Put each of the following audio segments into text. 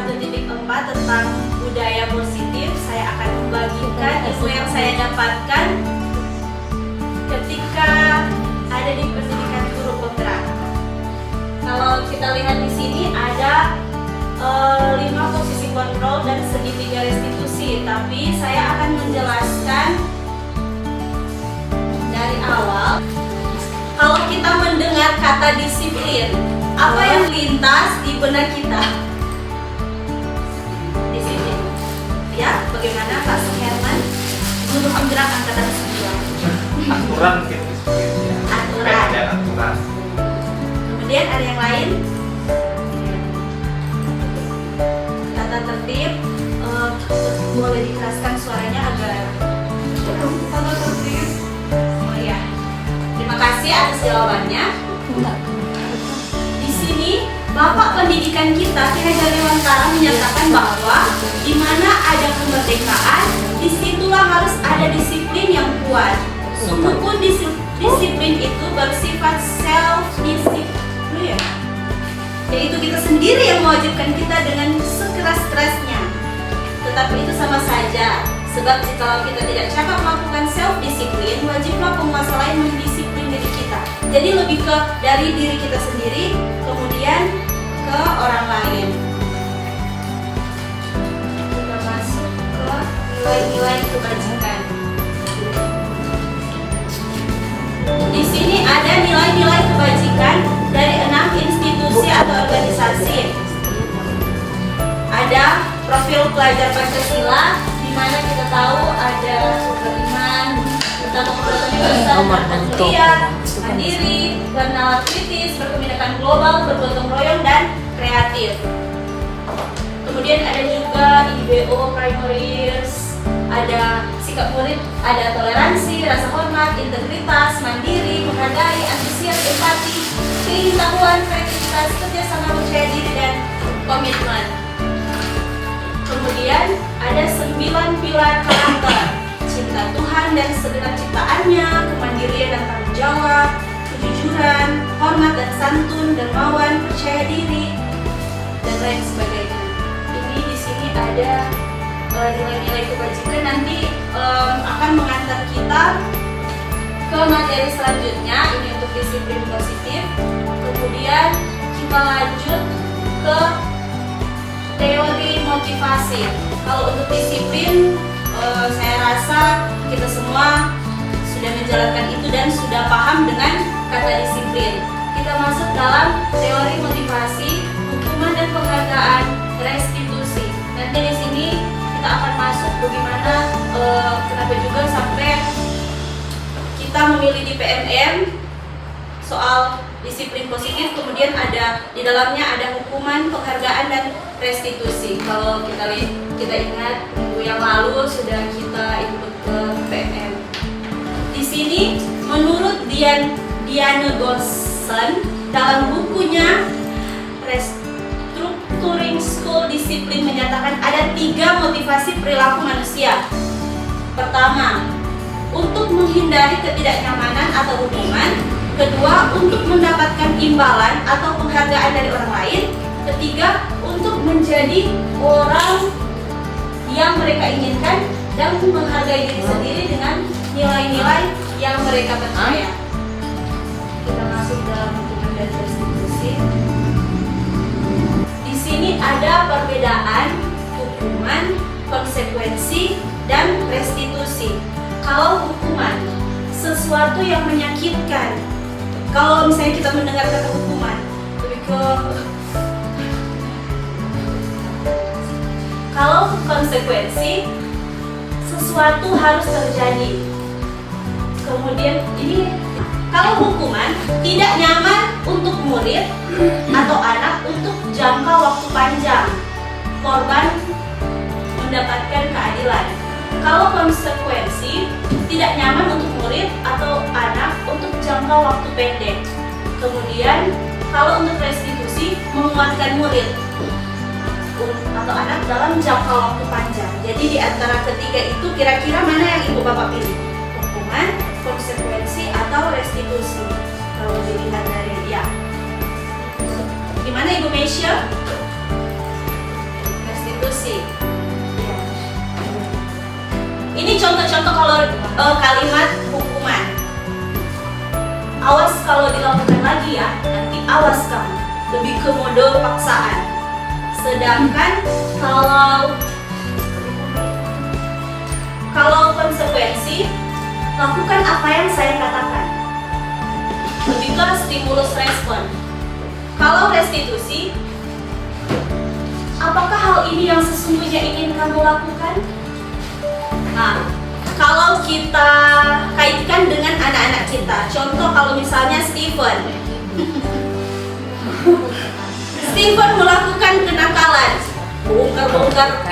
1.4 tentang budaya positif. Saya akan membagikan ilmu yang saya dapatkan ketika ada di pendidikan guru penggerak. Kalau kita lihat di sini ada 5 posisi kontrol dan segitiga restitusi, tapi saya akan menjelaskan dari awal. Kalau kita mendengar kata disiplin, apa yang lintas di benak kita? Disiplin. Ya, bagaimana Pak Suherman? Guru penggerak angkatan 9. Aturan mungkin disiplin ya. Aturan. Ada aturan. Kemudian ada yang lain? Tata tertib. Boleh dikeraskan suaranya agar tata tertib. Oh ya. Terima kasih atas jawabannya. Di sini Bapak Pendidikan kita Ki Hajar Dewantara menyatakan bahwa di mana ada kemerdekaan, disitulah harus ada disiplin yang kuat. Sungguhpun disiplin itu bersifat self-disiplin, yaitu kita sendiri yang mewajibkan kita dengan sekeras-kerasnya. Tetapi itu sama saja, sebab jika kita tidak cakap melakukan self-disiplin, wajiblah penguasa lain mendisiplin diri kita. Jadi lebih ke dari diri kita sendiri, kemudian ke orang lain. Kita masuk ke nilai-nilai kebajikan. Di sini ada nilai-nilai kebajikan dari 6 institusi atau organisasi. Ada profil pelajar Pancasila, di mana kita tahu ada beriman, tentang keperluan universal, berkuliah, mandiri, bernalar kritis, berkebinekaan global, bergotong royong, dan kreatif. Kemudian ada juga IBO primaries, ada sikap murid, ada toleransi, rasa hormat, integritas, mandiri, menghargai, antusias, empati, pengetahuan, kreativitas, kerjasama, percaya diri, dan komitmen. Kemudian ada 9 pilar karakter: cinta Tuhan dan segenap ciptaannya, kemandirian dan tanggung jawab, kejujuran, hormat dan santun, dermawan, percaya diri, dan lain sebagainya. Ini di sini ada nilai-nilai kebajikan, nanti akan mengantar kita ke materi selanjutnya. Ini untuk disiplin positif. Kemudian kita lanjut ke teori motivasi. Kalau untuk disiplin, saya rasa kita semua sudah menjalankan itu dan sudah paham dengan kata disiplin. Kita masuk dalam teori motivasi, hukuman dan penghargaan, restitusi. Nanti di sini kita akan masuk bagaimana, kenapa juga sampai kita memilih di PMM soal disiplin positif. Kemudian ada di dalamnya ada hukuman, penghargaan, dan restitusi. Kalau kita ingat minggu yang lalu sudah kita input ke PMM. Di sini menurut Diane Gossen dalam bukunya Restructuring School Discipline menyatakan ada 3 motivasi perilaku manusia. Pertama, untuk menghindari ketidaknyamanan atau hukuman. Kedua, untuk mendapatkan imbalan atau penghargaan dari orang lain. Ketiga, untuk menjadi orang yang mereka inginkan dan menghargai diri sendiri dengan nilai-nilai yang mereka percaya. Kita masuk dalam hukuman dan restitusi. Di sini ada perbedaan hukuman, konsekuensi, dan restitusi. Kalau hukuman, sesuatu yang menyakitkan. Kalau misalnya kita mendengar kata hukuman, lebih ke kalau konsekuensi, sesuatu harus terjadi. Kemudian ini kalau hukuman, tidak nyaman untuk murid atau anak untuk jangka waktu panjang, korban mendapatkan keadilan. Kalau konsekuensi, tidak nyaman untuk murid atau anak untuk jangka waktu pendek. Kemudian kalau untuk restitusi, menguatkan murid atau anak dalam jangka waktu panjang. Jadi di antara ketiga itu kira-kira mana yang ibu bapak pilih? Hukuman, konsekuensi, atau restitusi? Kalau dilihat dari dia, gimana ibu Meisha? restitusi. Ini contoh-contoh kalau kalimat hukuman. Awas kalau dilakukan lagi ya, nanti awas kamu. Lebih ke mode paksaan. Sedangkan kalau konsekuensi, lakukan apa yang saya katakan. Lebih ke stimulus respon. Kalau restitusi, apakah hal ini yang sesungguhnya ingin kamu lakukan? Nah, kalau kita kaitkan dengan anak-anak kita, contoh kalau misalnya Stephen melakukan kenakalan, bongkar-bongkar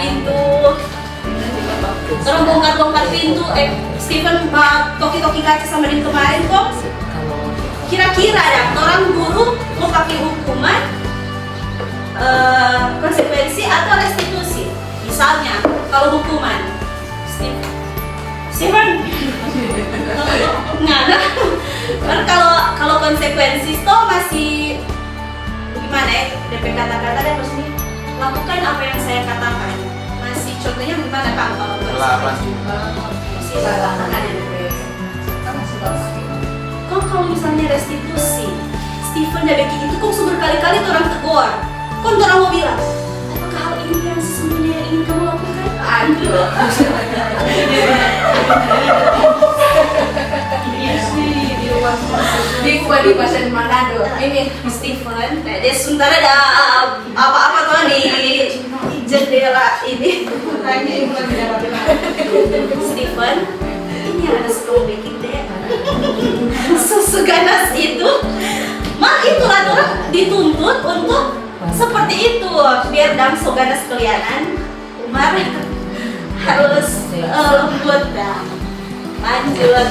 pintu, Stephen toki-toki kaca sama di kemarin kok. Kira-kira ya, orang guru mau pakai hukuman, konsekuensi atau restitusi? Misalnya, kalau hukuman, Stephen, nggak ada. Kalau konsekuensi itu masih gimana ya? DP kata-kata dan terus nih, lakukan apa yang saya katakan. Masih contohnya gimana Pak? Kalau misalnya restitusi, Stephen dan Becky itu kok berkali-kali orang tegur. Kok orang mau bilang, apakah hal ini yang sesungguhnya yang ingin kamu lakukan? Aduh. Di pasien Manado. Ini Stephen, dia sementara ada apa-apa tuh di jendela ini. Stephen, ini ada sebelum bikin deh. Seganas itu, mal itulah orang dituntut untuk seperti itu, biar dam seganas kelihatan. Umar harus lembut dah. Lanjut.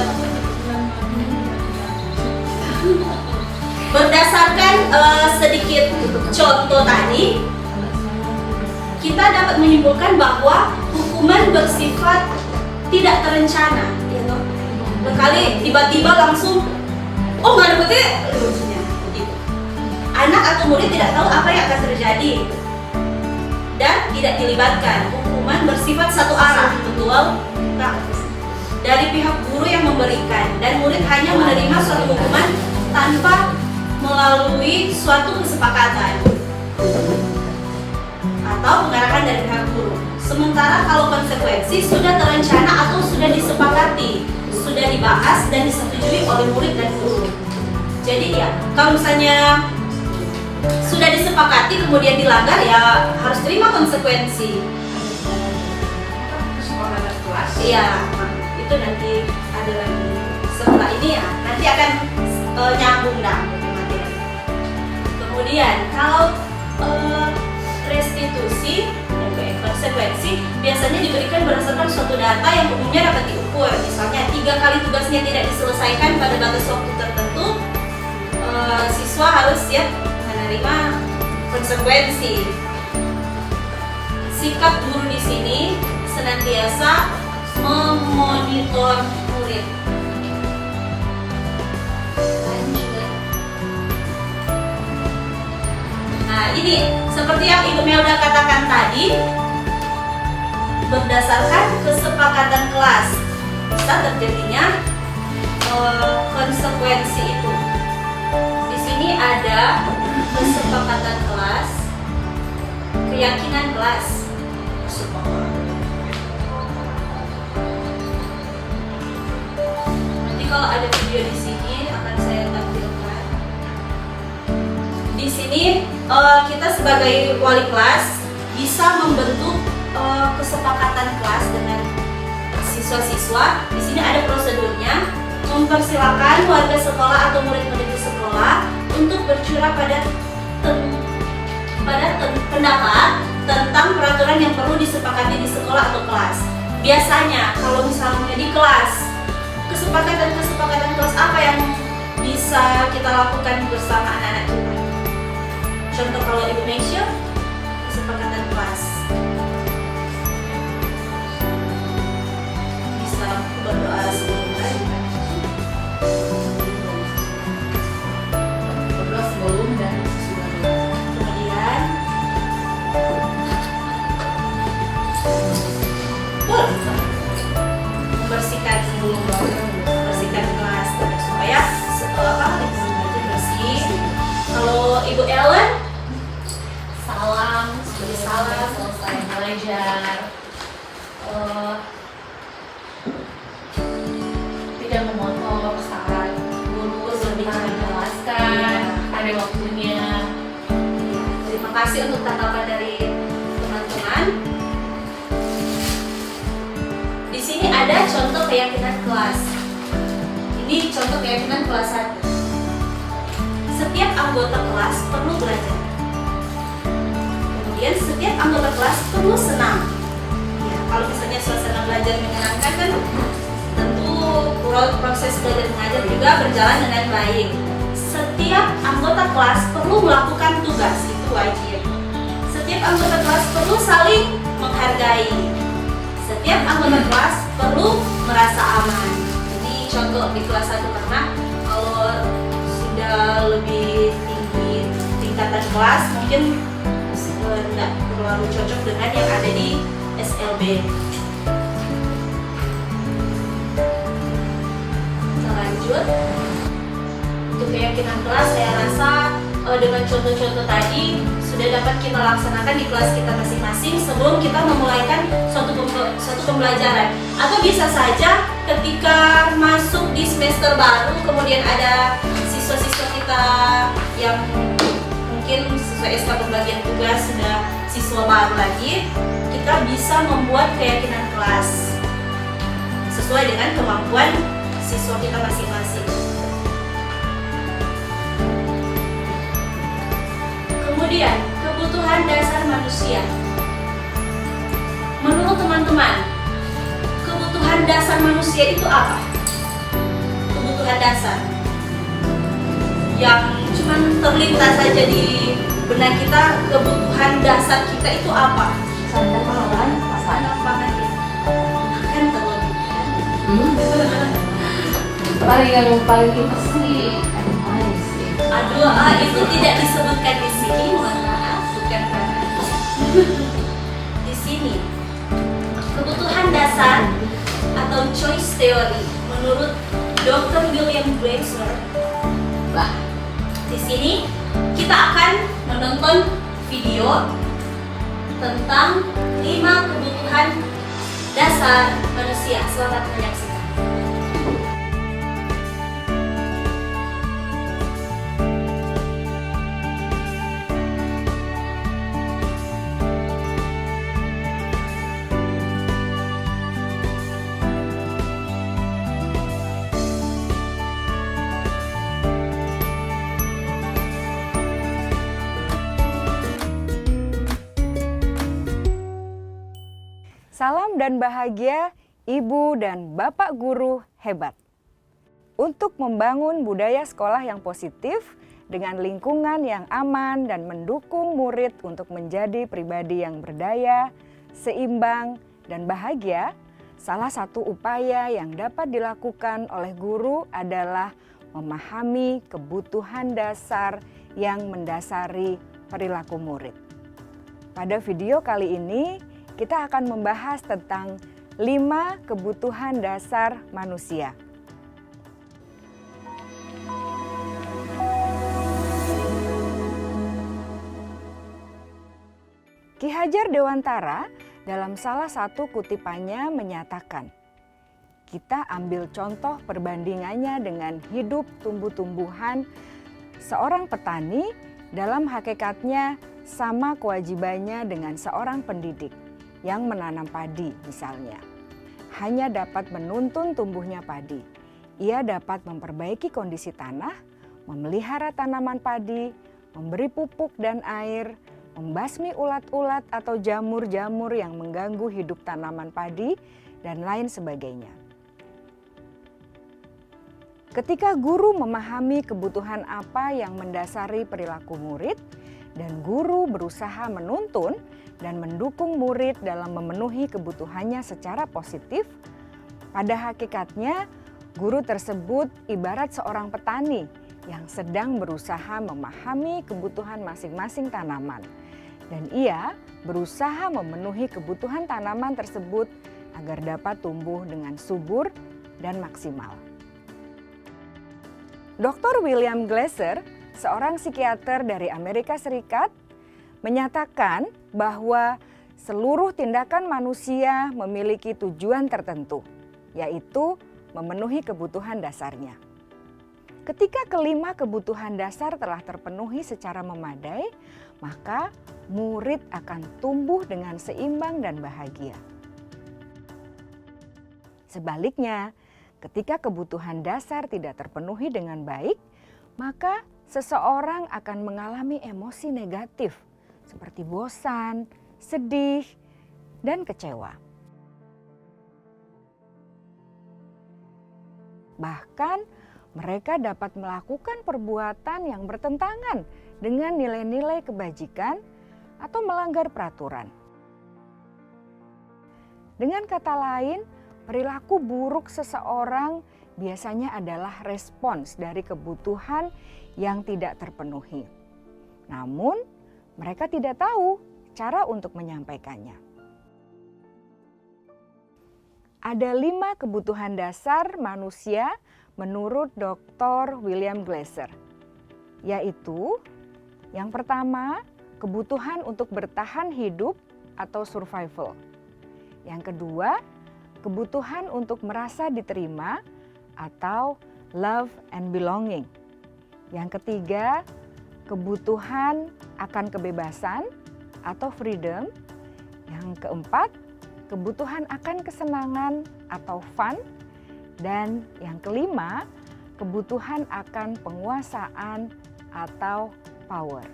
Berdasarkan sedikit contoh tadi, kita dapat menyimpulkan bahwa hukuman bersifat tidak terencana. Berkali tiba-tiba langsung, oh nggak ada betul, anak atau murid tidak tahu apa yang akan terjadi dan tidak dilibatkan. Hukuman bersifat satu arah, betul? Nah, dari pihak guru yang memberikan dan murid hanya menerima suatu hukuman tanpa melalui suatu kesepakatan atau pengarahan dari pihak guru. Sementara kalau konsekuensi sudah terencana atau sudah disepakati, sudah dibahas dan disetujui oleh murid dan guru. Jadi ya, kalau misalnya sudah disepakati kemudian dilanggar, ya harus terima konsekuensi. Iya, itu nanti ada lagi. Setelah ini ya, nanti akan nyambung dah. Kemudian kalau restitusi dan konsekuensi biasanya diberikan berdasarkan suatu data yang umumnya dapat diukur. Misalnya 3 kali tugasnya tidak diselesaikan pada batas waktu tertentu, siswa harus siap menerima konsekuensi. Sikap guru di sini senantiasa memonitor murid. Nah, ini seperti yang Ibu Melda katakan tadi, berdasarkan kesepakatan kelas bisa terjadinya konsekuensi itu. Di sini ada kesepakatan kelas, keyakinan kelas. Nanti kalau ada video di sini akan saya tampilkan. Di sini kita sebagai wali kelas bisa membentuk kesepakatan kelas dengan siswa-siswa. Di sini ada prosedurnya, mempersilakan warga sekolah atau murid-murid di sekolah untuk bercurah pada pendapat tentang peraturan yang perlu disepakati di sekolah atau kelas. Biasanya kalau misalnya di kelas, kesepakatan kelas apa yang bisa kita lakukan bersama anak-anak kita? Contoh kalau di Indonesia, kesepakatan kelas bisa berdoa sebelum dan kemudian Terima kasih untuk tanggapan dari teman-teman. Di sini ada contoh keyakinan kelas. Ini contoh keyakinan kelas 1. Setiap anggota kelas perlu belajar. Kemudian setiap anggota kelas perlu senang. Ya, kalau misalnya suasana belajar menyenangkan kan tentu proses belajar mengajar juga berjalan dengan baik. Setiap anggota kelas perlu melakukan tugas, itu wajib. Setiap anggota kelas perlu saling menghargai. Setiap anggota kelas perlu merasa aman. Jadi contoh di kelas 1 karena kalau sudah lebih tinggi tingkatan kelas mungkin tidak terlalu cocok dengan yang ada di SLB. Kita lanjut. Untuk keyakinan kelas saya rasa dengan contoh-contoh tadi sudah dapat kita laksanakan di kelas kita masing-masing sebelum kita memulaikan suatu pembelajaran. Atau bisa saja ketika masuk di semester baru kemudian ada siswa-siswa kita yang mungkin sesuai SK pembagian tugas sudah siswa baru lagi, kita bisa membuat keyakinan kelas sesuai dengan kemampuan siswa kita masing-masing. Kemudian, kebutuhan dasar manusia. Menurut teman-teman, kebutuhan dasar manusia itu apa? Kebutuhan dasar yang cuman terlintas saja di benak kita, kebutuhan dasar kita itu apa? Sandang pangan, Sandang pangan ya. Kan terlebih. Yang paling itu sih sih. Aduh, itu tidak disebutkan di sini, mohon maaf, bukan karena di sini. Kebutuhan dasar atau choice theory menurut Dr. William Glasser. Di sini kita akan menonton video tentang 5 kebutuhan dasar manusia. Selamat menyaksikan. Salam dan bahagia Ibu dan Bapak guru hebat. Untuk membangun budaya sekolah yang positif dengan lingkungan yang aman dan mendukung murid untuk menjadi pribadi yang berdaya, seimbang, dan bahagia, salah satu upaya yang dapat dilakukan oleh guru adalah memahami kebutuhan dasar yang mendasari perilaku murid. Pada video kali ini, kita akan membahas tentang 5 kebutuhan dasar manusia. Ki Hajar Dewantara dalam salah satu kutipannya menyatakan, kita ambil contoh perbandingannya dengan hidup tumbuh-tumbuhan. Seorang petani dalam hakikatnya sama kewajibannya dengan seorang pendidik yang menanam padi misalnya. Hanya dapat menuntun tumbuhnya padi. Ia dapat memperbaiki kondisi tanah, memelihara tanaman padi, memberi pupuk dan air, membasmi ulat-ulat atau jamur-jamur yang mengganggu hidup tanaman padi, dan lain sebagainya. Ketika guru memahami kebutuhan apa yang mendasari perilaku murid, dan guru berusaha menuntun dan mendukung murid dalam memenuhi kebutuhannya secara positif, pada hakikatnya guru tersebut ibarat seorang petani yang sedang berusaha memahami kebutuhan masing-masing tanaman. Dan ia berusaha memenuhi kebutuhan tanaman tersebut agar dapat tumbuh dengan subur dan maksimal. Dr. William Glasser, seorang psikiater dari Amerika Serikat, menyatakan bahwa seluruh tindakan manusia memiliki tujuan tertentu, yaitu memenuhi kebutuhan dasarnya. Ketika kelima kebutuhan dasar telah terpenuhi secara memadai, maka murid akan tumbuh dengan seimbang dan bahagia. Sebaliknya, ketika kebutuhan dasar tidak terpenuhi dengan baik, maka seseorang akan mengalami emosi negatif seperti bosan, sedih, dan kecewa. Bahkan mereka dapat melakukan perbuatan yang bertentangan dengan nilai-nilai kebajikan atau melanggar peraturan. Dengan kata lain, perilaku buruk seseorang biasanya adalah respons dari kebutuhan yang tidak terpenuhi. Namun, mereka tidak tahu cara untuk menyampaikannya. Ada 5 kebutuhan dasar manusia menurut Dr. William Glasser, yaitu yang pertama, kebutuhan untuk bertahan hidup atau survival. Yang kedua, kebutuhan untuk merasa diterima atau love and belonging. Yang ketiga, kebutuhan akan kebebasan atau freedom. Yang keempat, kebutuhan akan kesenangan atau fun. Dan yang kelima, kebutuhan akan penguasaan atau power.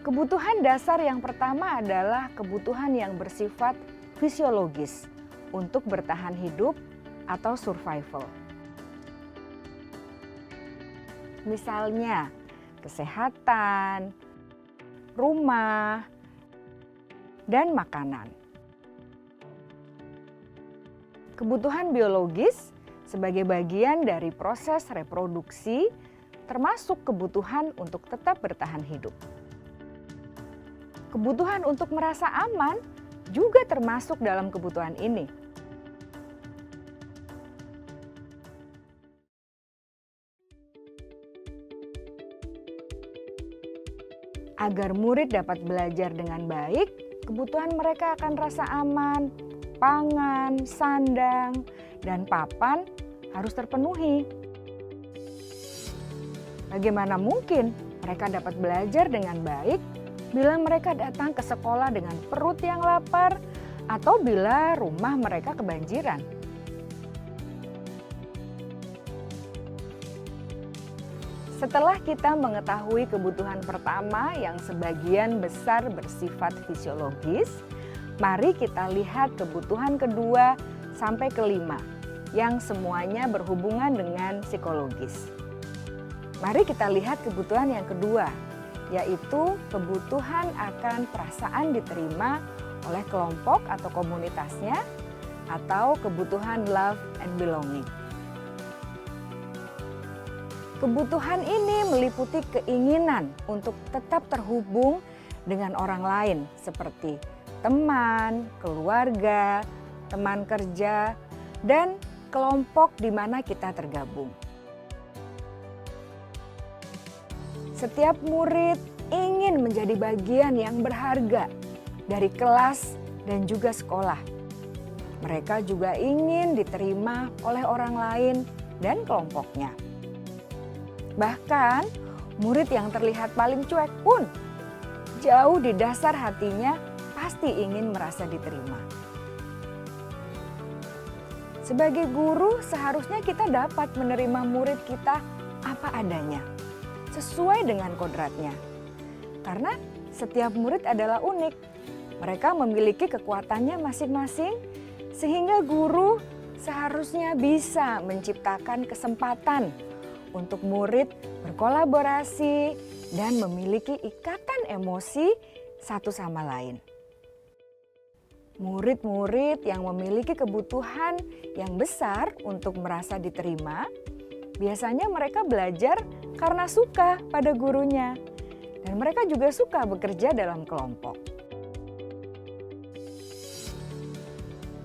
Kebutuhan dasar yang pertama adalah kebutuhan yang bersifat fisiologis untuk bertahan hidup atau survival. Misalnya, kesehatan, rumah, dan makanan. Kebutuhan biologis sebagai bagian dari proses reproduksi, termasuk kebutuhan untuk tetap bertahan hidup. Kebutuhan untuk merasa aman juga termasuk dalam kebutuhan ini. Agar murid dapat belajar dengan baik, kebutuhan mereka akan rasa aman, pangan, sandang, dan papan harus terpenuhi. Bagaimana mungkin mereka dapat belajar dengan baik bila mereka datang ke sekolah dengan perut yang lapar atau bila rumah mereka kebanjiran? Setelah kita mengetahui kebutuhan pertama yang sebagian besar bersifat fisiologis, mari kita lihat kebutuhan kedua sampai kelima yang semuanya berhubungan dengan psikologis. Mari kita lihat kebutuhan yang kedua, yaitu kebutuhan akan perasaan diterima oleh kelompok atau komunitasnya atau kebutuhan love and belonging. Kebutuhan ini meliputi keinginan untuk tetap terhubung dengan orang lain seperti teman, keluarga, teman kerja, dan kelompok di mana kita tergabung. Setiap murid ingin menjadi bagian yang berharga dari kelas dan juga sekolah. Mereka juga ingin diterima oleh orang lain dan kelompoknya. Bahkan, murid yang terlihat paling cuek pun jauh di dasar hatinya pasti ingin merasa diterima. Sebagai guru, seharusnya kita dapat menerima murid kita apa adanya, sesuai dengan kodratnya. Karena setiap murid adalah unik. Mereka memiliki kekuatannya masing-masing, sehingga guru seharusnya bisa menciptakan kesempatan untuk murid berkolaborasi dan memiliki ikatan emosi satu sama lain. Murid-murid yang memiliki kebutuhan yang besar untuk merasa diterima, biasanya mereka belajar karena suka pada gurunya, dan mereka juga suka bekerja dalam kelompok.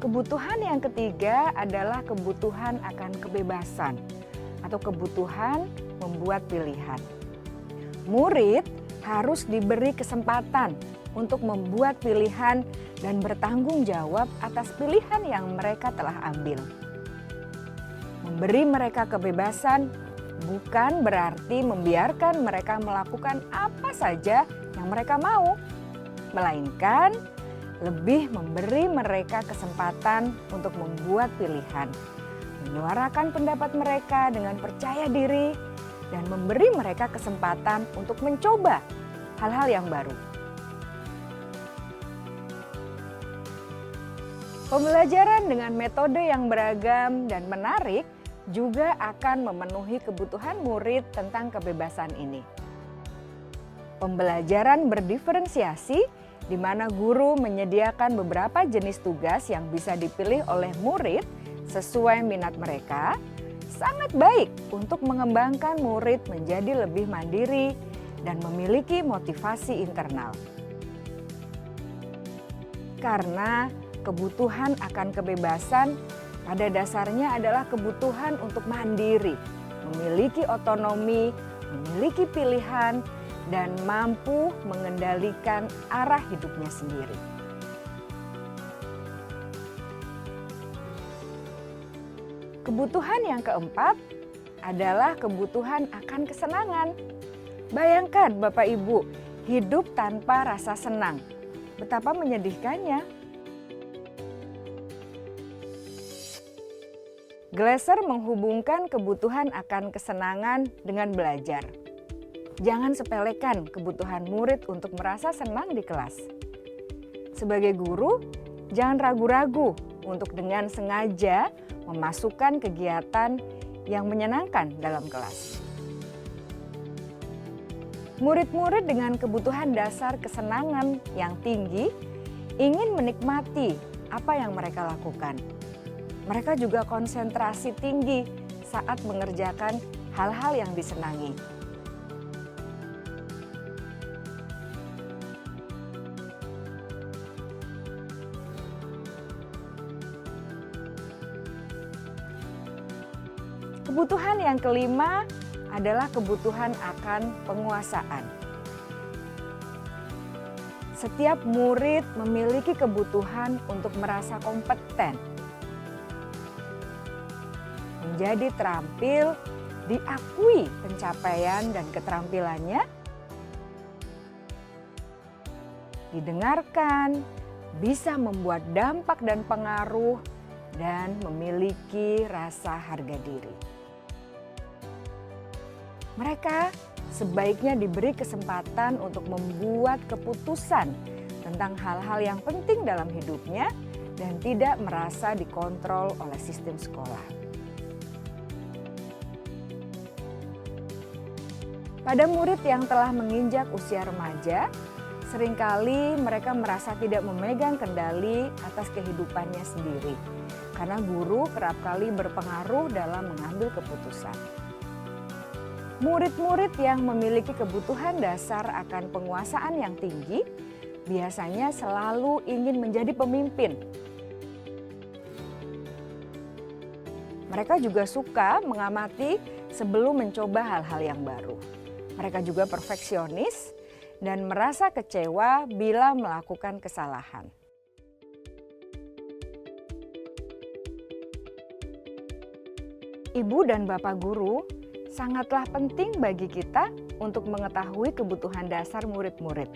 Kebutuhan yang ketiga adalah kebutuhan akan kebebasan atau kebutuhan membuat pilihan. Murid harus diberi kesempatan untuk membuat pilihan dan bertanggung jawab atas pilihan yang mereka telah ambil. Memberi mereka kebebasan bukan berarti membiarkan mereka melakukan apa saja yang mereka mau, melainkan lebih memberi mereka kesempatan untuk membuat pilihan, menyuarakan pendapat mereka dengan percaya diri, dan memberi mereka kesempatan untuk mencoba hal-hal yang baru. Pembelajaran dengan metode yang beragam dan menarik juga akan memenuhi kebutuhan murid tentang kebebasan ini. Pembelajaran berdiferensiasi di mana guru menyediakan beberapa jenis tugas yang bisa dipilih oleh murid sesuai minat mereka, sangat baik untuk mengembangkan murid menjadi lebih mandiri dan memiliki motivasi internal. Karena kebutuhan akan kebebasan pada dasarnya adalah kebutuhan untuk mandiri, memiliki otonomi, memiliki pilihan, dan mampu mengendalikan arah hidupnya sendiri. Kebutuhan yang keempat adalah kebutuhan akan kesenangan. Bayangkan Bapak Ibu, hidup tanpa rasa senang. Betapa menyedihkannya. Glasser menghubungkan kebutuhan akan kesenangan dengan belajar. Jangan sepelekan kebutuhan murid untuk merasa senang di kelas. Sebagai guru, jangan ragu-ragu untuk dengan sengaja memasukkan kegiatan yang menyenangkan dalam kelas. Murid-murid dengan kebutuhan dasar kesenangan yang tinggi ingin menikmati apa yang mereka lakukan. Mereka juga konsentrasi tinggi saat mengerjakan hal-hal yang disenangi. Kebutuhan yang kelima adalah kebutuhan akan penguasaan. Setiap murid memiliki kebutuhan untuk merasa kompeten, menjadi terampil, diakui pencapaian dan keterampilannya, didengarkan, bisa membuat dampak dan pengaruh, dan memiliki rasa harga diri. Mereka sebaiknya diberi kesempatan untuk membuat keputusan tentang hal-hal yang penting dalam hidupnya dan tidak merasa dikontrol oleh sistem sekolah. Pada murid yang telah menginjak usia remaja, seringkali mereka merasa tidak memegang kendali atas kehidupannya sendiri, karena guru kerap kali berpengaruh dalam mengambil keputusan. Murid-murid yang memiliki kebutuhan dasar akan penguasaan yang tinggi, biasanya selalu ingin menjadi pemimpin. Mereka juga suka mengamati sebelum mencoba hal-hal yang baru. Mereka juga perfeksionis dan merasa kecewa bila melakukan kesalahan. Ibu dan Bapak guru sangatlah penting bagi kita untuk mengetahui kebutuhan dasar murid-murid,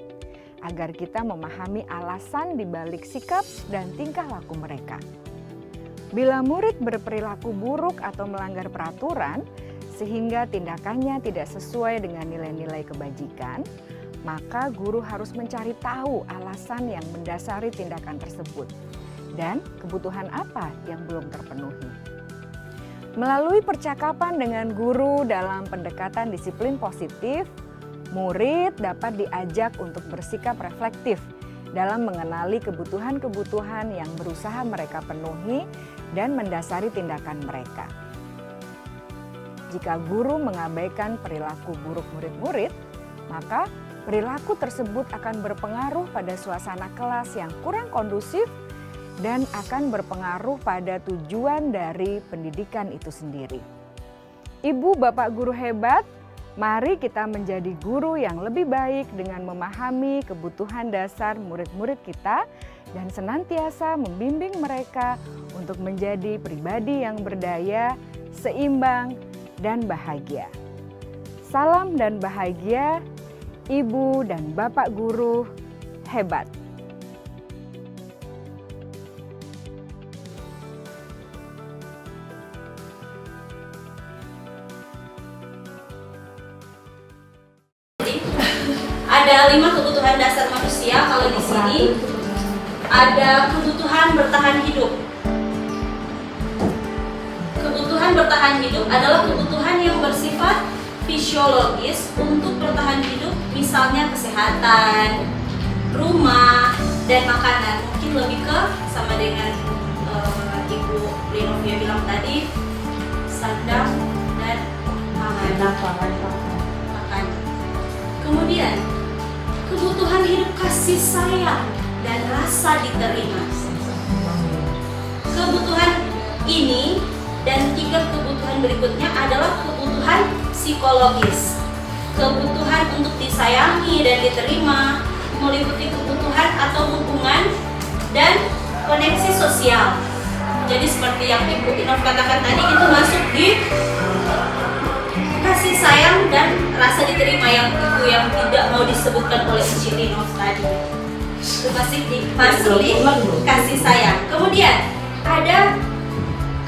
agar kita memahami alasan di balik sikap dan tingkah laku mereka. Bila murid berperilaku buruk atau melanggar peraturan, sehingga tindakannya tidak sesuai dengan nilai-nilai kebajikan, maka guru harus mencari tahu alasan yang mendasari tindakan tersebut dan kebutuhan apa yang belum terpenuhi. Melalui percakapan dengan guru dalam pendekatan disiplin positif, murid dapat diajak untuk bersikap reflektif dalam mengenali kebutuhan-kebutuhan yang berusaha mereka penuhi dan mendasari tindakan mereka. Jika guru mengabaikan perilaku buruk murid-murid, maka perilaku tersebut akan berpengaruh pada suasana kelas yang kurang kondusif dan akan berpengaruh pada tujuan dari pendidikan itu sendiri. Ibu, Bapak guru hebat, mari kita menjadi guru yang lebih baik dengan memahami kebutuhan dasar murid-murid kita dan senantiasa membimbing mereka untuk menjadi pribadi yang berdaya seimbang, dan bahagia. Salam dan bahagia, Ibu dan Bapak Guru hebat. Ada 5 kebutuhan dasar manusia. Kalau di sini ada kebutuhan bertahan hidup. Kebutuhan bertahan hidup adalah kebutuhan yang bersifat fisiologis untuk bertahan hidup, misalnya kesehatan, rumah, dan makanan. Mungkin lebih ke sama dengan Ibu Linovia bilang tadi, sandang dan pangan. Kemudian kebutuhan hidup kasih sayang dan rasa diterima. Kebutuhan ini dan 3 kebutuhan berikutnya adalah kebutuhan psikologis. Kebutuhan untuk disayangi dan diterima meliputi kebutuhan atau hubungan dan koneksi sosial. Jadi seperti yang Ibu Inov katakan tadi, itu masuk di kasih sayang dan rasa diterima yang itu yang tidak mau disebutkan oleh Ibu Inov tadi. Itu masih di kasih sayang. Kemudian ada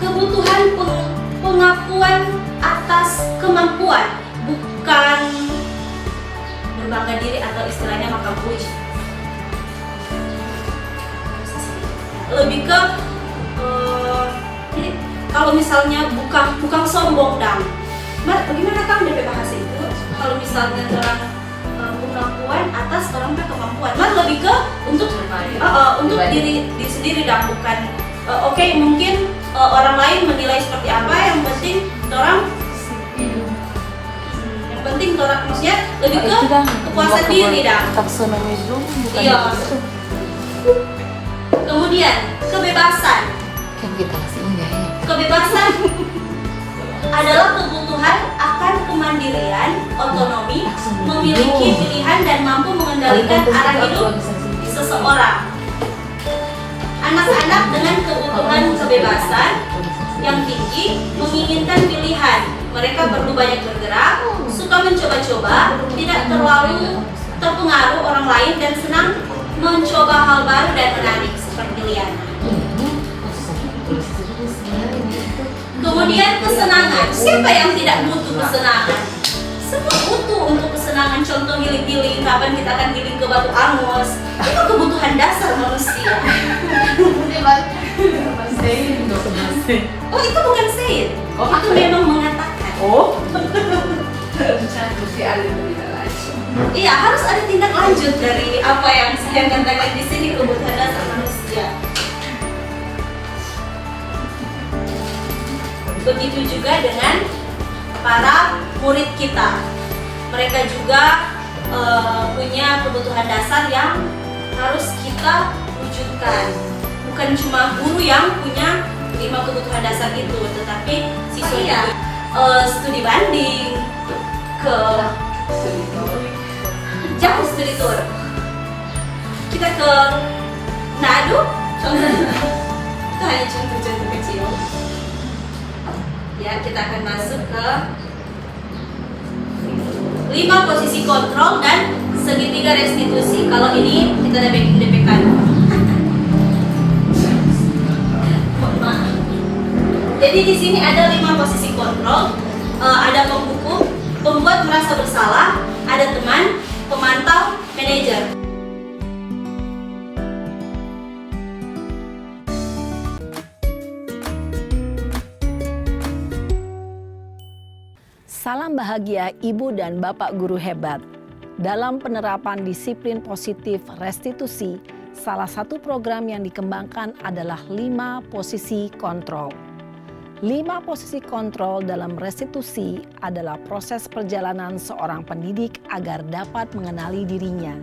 kebutuhan pengakuan atas kemampuan, bukan berbangga diri atau istilahnya makan puji. Lebih ke kalau misalnya bukan sombong dong. Mbak, bagaimana Kang DP bahasa itu? Kalau misalnya orang pengakuan atas orang kemampuan, Mbak lebih ke untuk diri sendiri dan bukan oke, mungkin orang lain menilai seperti apa, yang penting orang maksudnya lebih ke kepuasan diri dah. Taksonomi Zoom bukan Iya. itu. Kemudian kebebasan. Kan kita kasih enggak ya? Kebebasan adalah kebutuhan akan kemandirian, otonomi, memiliki pilihan dan mampu mengendalikan arah hidup seseorang. Anak-anak dengan kebutuhan kebebasan yang tinggi menginginkan pilihan. Mereka perlu banyak bergerak, suka mencoba-coba, tidak terlalu terpengaruh orang lain dan senang mencoba hal baru dan menarik seperti Liana. Kemudian kesenangan. Siapa yang tidak butuh kesenangan? Semua butuh untuk kesenangan. Contoh giling-giling, kapan kita akan giling ke Batu Angus? Itu kebutuhan dasar manusia. Oh, itu bukan sayin. Itu memang mengatakan. Oh. Iya, harus ada tindak lanjut dari apa yang saya katakan di sini, kebutuhan dasar manusia. Begitu juga dengan para murid kita. Mereka juga punya kebutuhan dasar yang harus kita wujudkan. Bukan cuma guru yang punya 5 kebutuhan dasar itu, tetapi siswa studi banding, ke jauh studi tour. Kita ke Manado, contohnya. Itu hanya contoh-contoh kecil. Ya, kita akan masuk ke 5 posisi kontrol dan segitiga restitusi. Kalau ini kita ada backing DPK. Jadi di sini ada 5 posisi kontrol. Ada pembuku, pembuat merasa bersalah, ada teman, pemantau, manajer. Salam bahagia Ibu dan Bapak Guru hebat. Dalam penerapan disiplin positif restitusi, salah satu program yang dikembangkan adalah 5 posisi kontrol. 5 posisi kontrol dalam restitusi adalah proses perjalanan seorang pendidik agar dapat mengenali dirinya.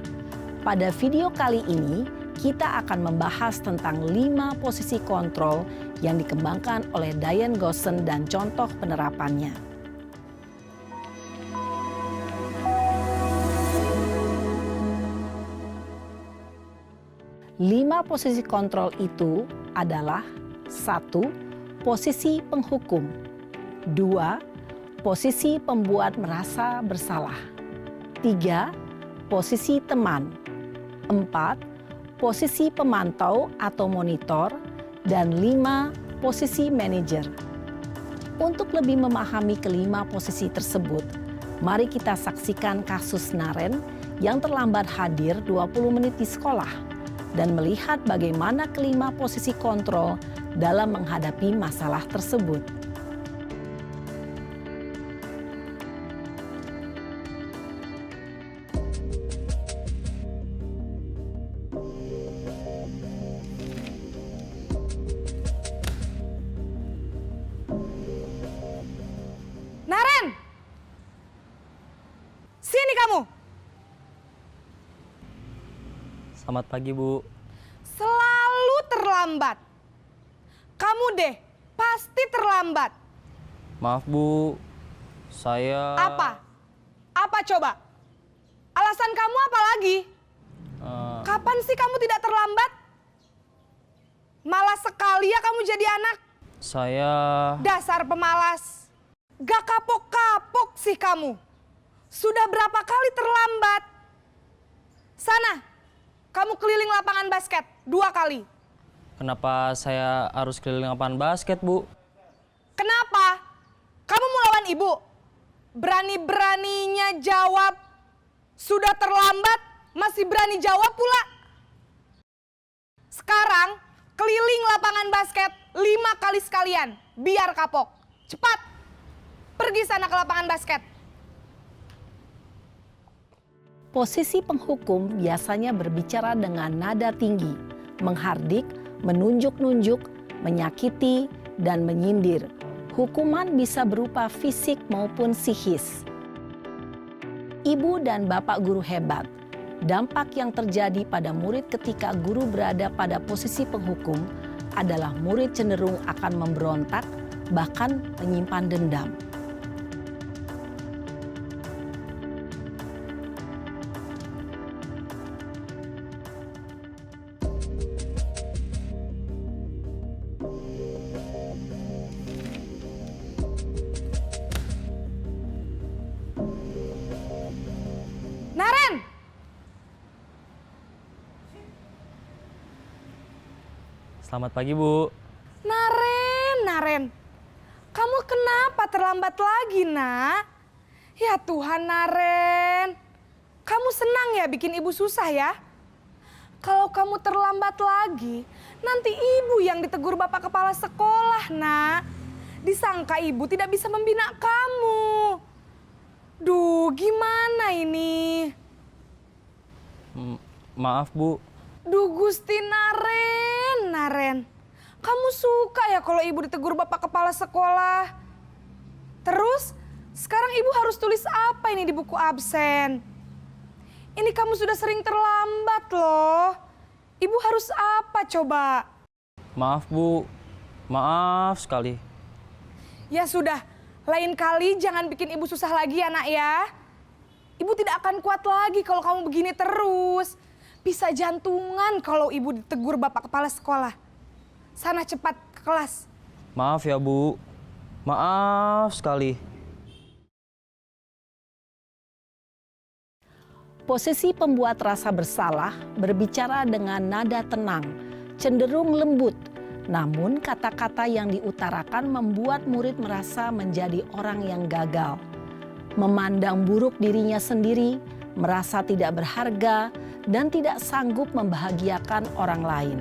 Pada video kali ini, kita akan membahas tentang 5 posisi kontrol yang dikembangkan oleh Diane Goossen dan contoh penerapannya. 5 posisi kontrol itu adalah 1. Posisi penghukum. 2. Posisi pembuat merasa bersalah. 3. Posisi teman. 4. Posisi pemantau atau monitor. Dan 5. Posisi manajer. Untuk lebih memahami kelima posisi tersebut, mari kita saksikan kasus Naren yang terlambat hadir 20 menit di sekolah dan melihat bagaimana kelima posisi kontrol dalam menghadapi masalah tersebut. Naren! Sini kamu! Selamat pagi, Bu. Selalu terlambat. Kamu deh, pasti terlambat. Maaf, Bu. Saya... Apa? Apa coba? Alasan kamu apa lagi? Kapan sih kamu tidak terlambat? Malas sekali ya kamu jadi anak. Saya... Dasar pemalas. Gak kapok-kapok sih kamu. Sudah berapa kali terlambat? Sana, kamu keliling lapangan basket 2 kali. Kenapa saya harus keliling lapangan basket, Bu? Kenapa? Kamu mau lawan ibu? Berani-beraninya jawab. Sudah terlambat, masih berani jawab pula. Sekarang, keliling lapangan basket 5 kali sekalian. Biar kapok. Cepat, pergi sana ke lapangan basket. Posisi penghukum biasanya berbicara dengan nada tinggi, menghardik, menunjuk-nunjuk, menyakiti, dan menyindir. Hukuman bisa berupa fisik maupun psikis. Ibu dan bapak guru hebat. Dampak yang terjadi pada murid ketika guru berada pada posisi penghukum adalah murid cenderung akan memberontak, bahkan menyimpan dendam. Naren! Selamat pagi, Bu. Naren. Kamu kenapa terlambat lagi, Nak? Ya Tuhan, Naren. Kamu senang ya bikin ibu susah ya? Kalau kamu terlambat lagi, nanti ibu yang ditegur bapak kepala sekolah, Nak. Disangka ibu tidak bisa membina kamu. Duh, gimana ini? Maaf, Bu. Duh, Gusti Naren. Kamu suka ya kalau ibu ditegur bapak kepala sekolah? Terus, sekarang ibu harus tulis apa ini di buku absen? Ini kamu sudah sering terlambat loh. Ibu harus apa coba? Maaf, Bu. Maaf sekali. Ya sudah, lain kali jangan bikin ibu susah lagi ya, Nak ya. Ibu tidak akan kuat lagi kalau kamu begini terus. Bisa jantungan kalau ibu ditegur bapak kepala sekolah. Sana cepat ke kelas. Maaf ya, Bu. Maaf sekali. Posisi pembuat rasa bersalah berbicara dengan nada tenang, cenderung lembut. Namun kata-kata yang diutarakan membuat murid merasa menjadi orang yang gagal. Memandang buruk dirinya sendiri, merasa tidak berharga, dan tidak sanggup membahagiakan orang lain.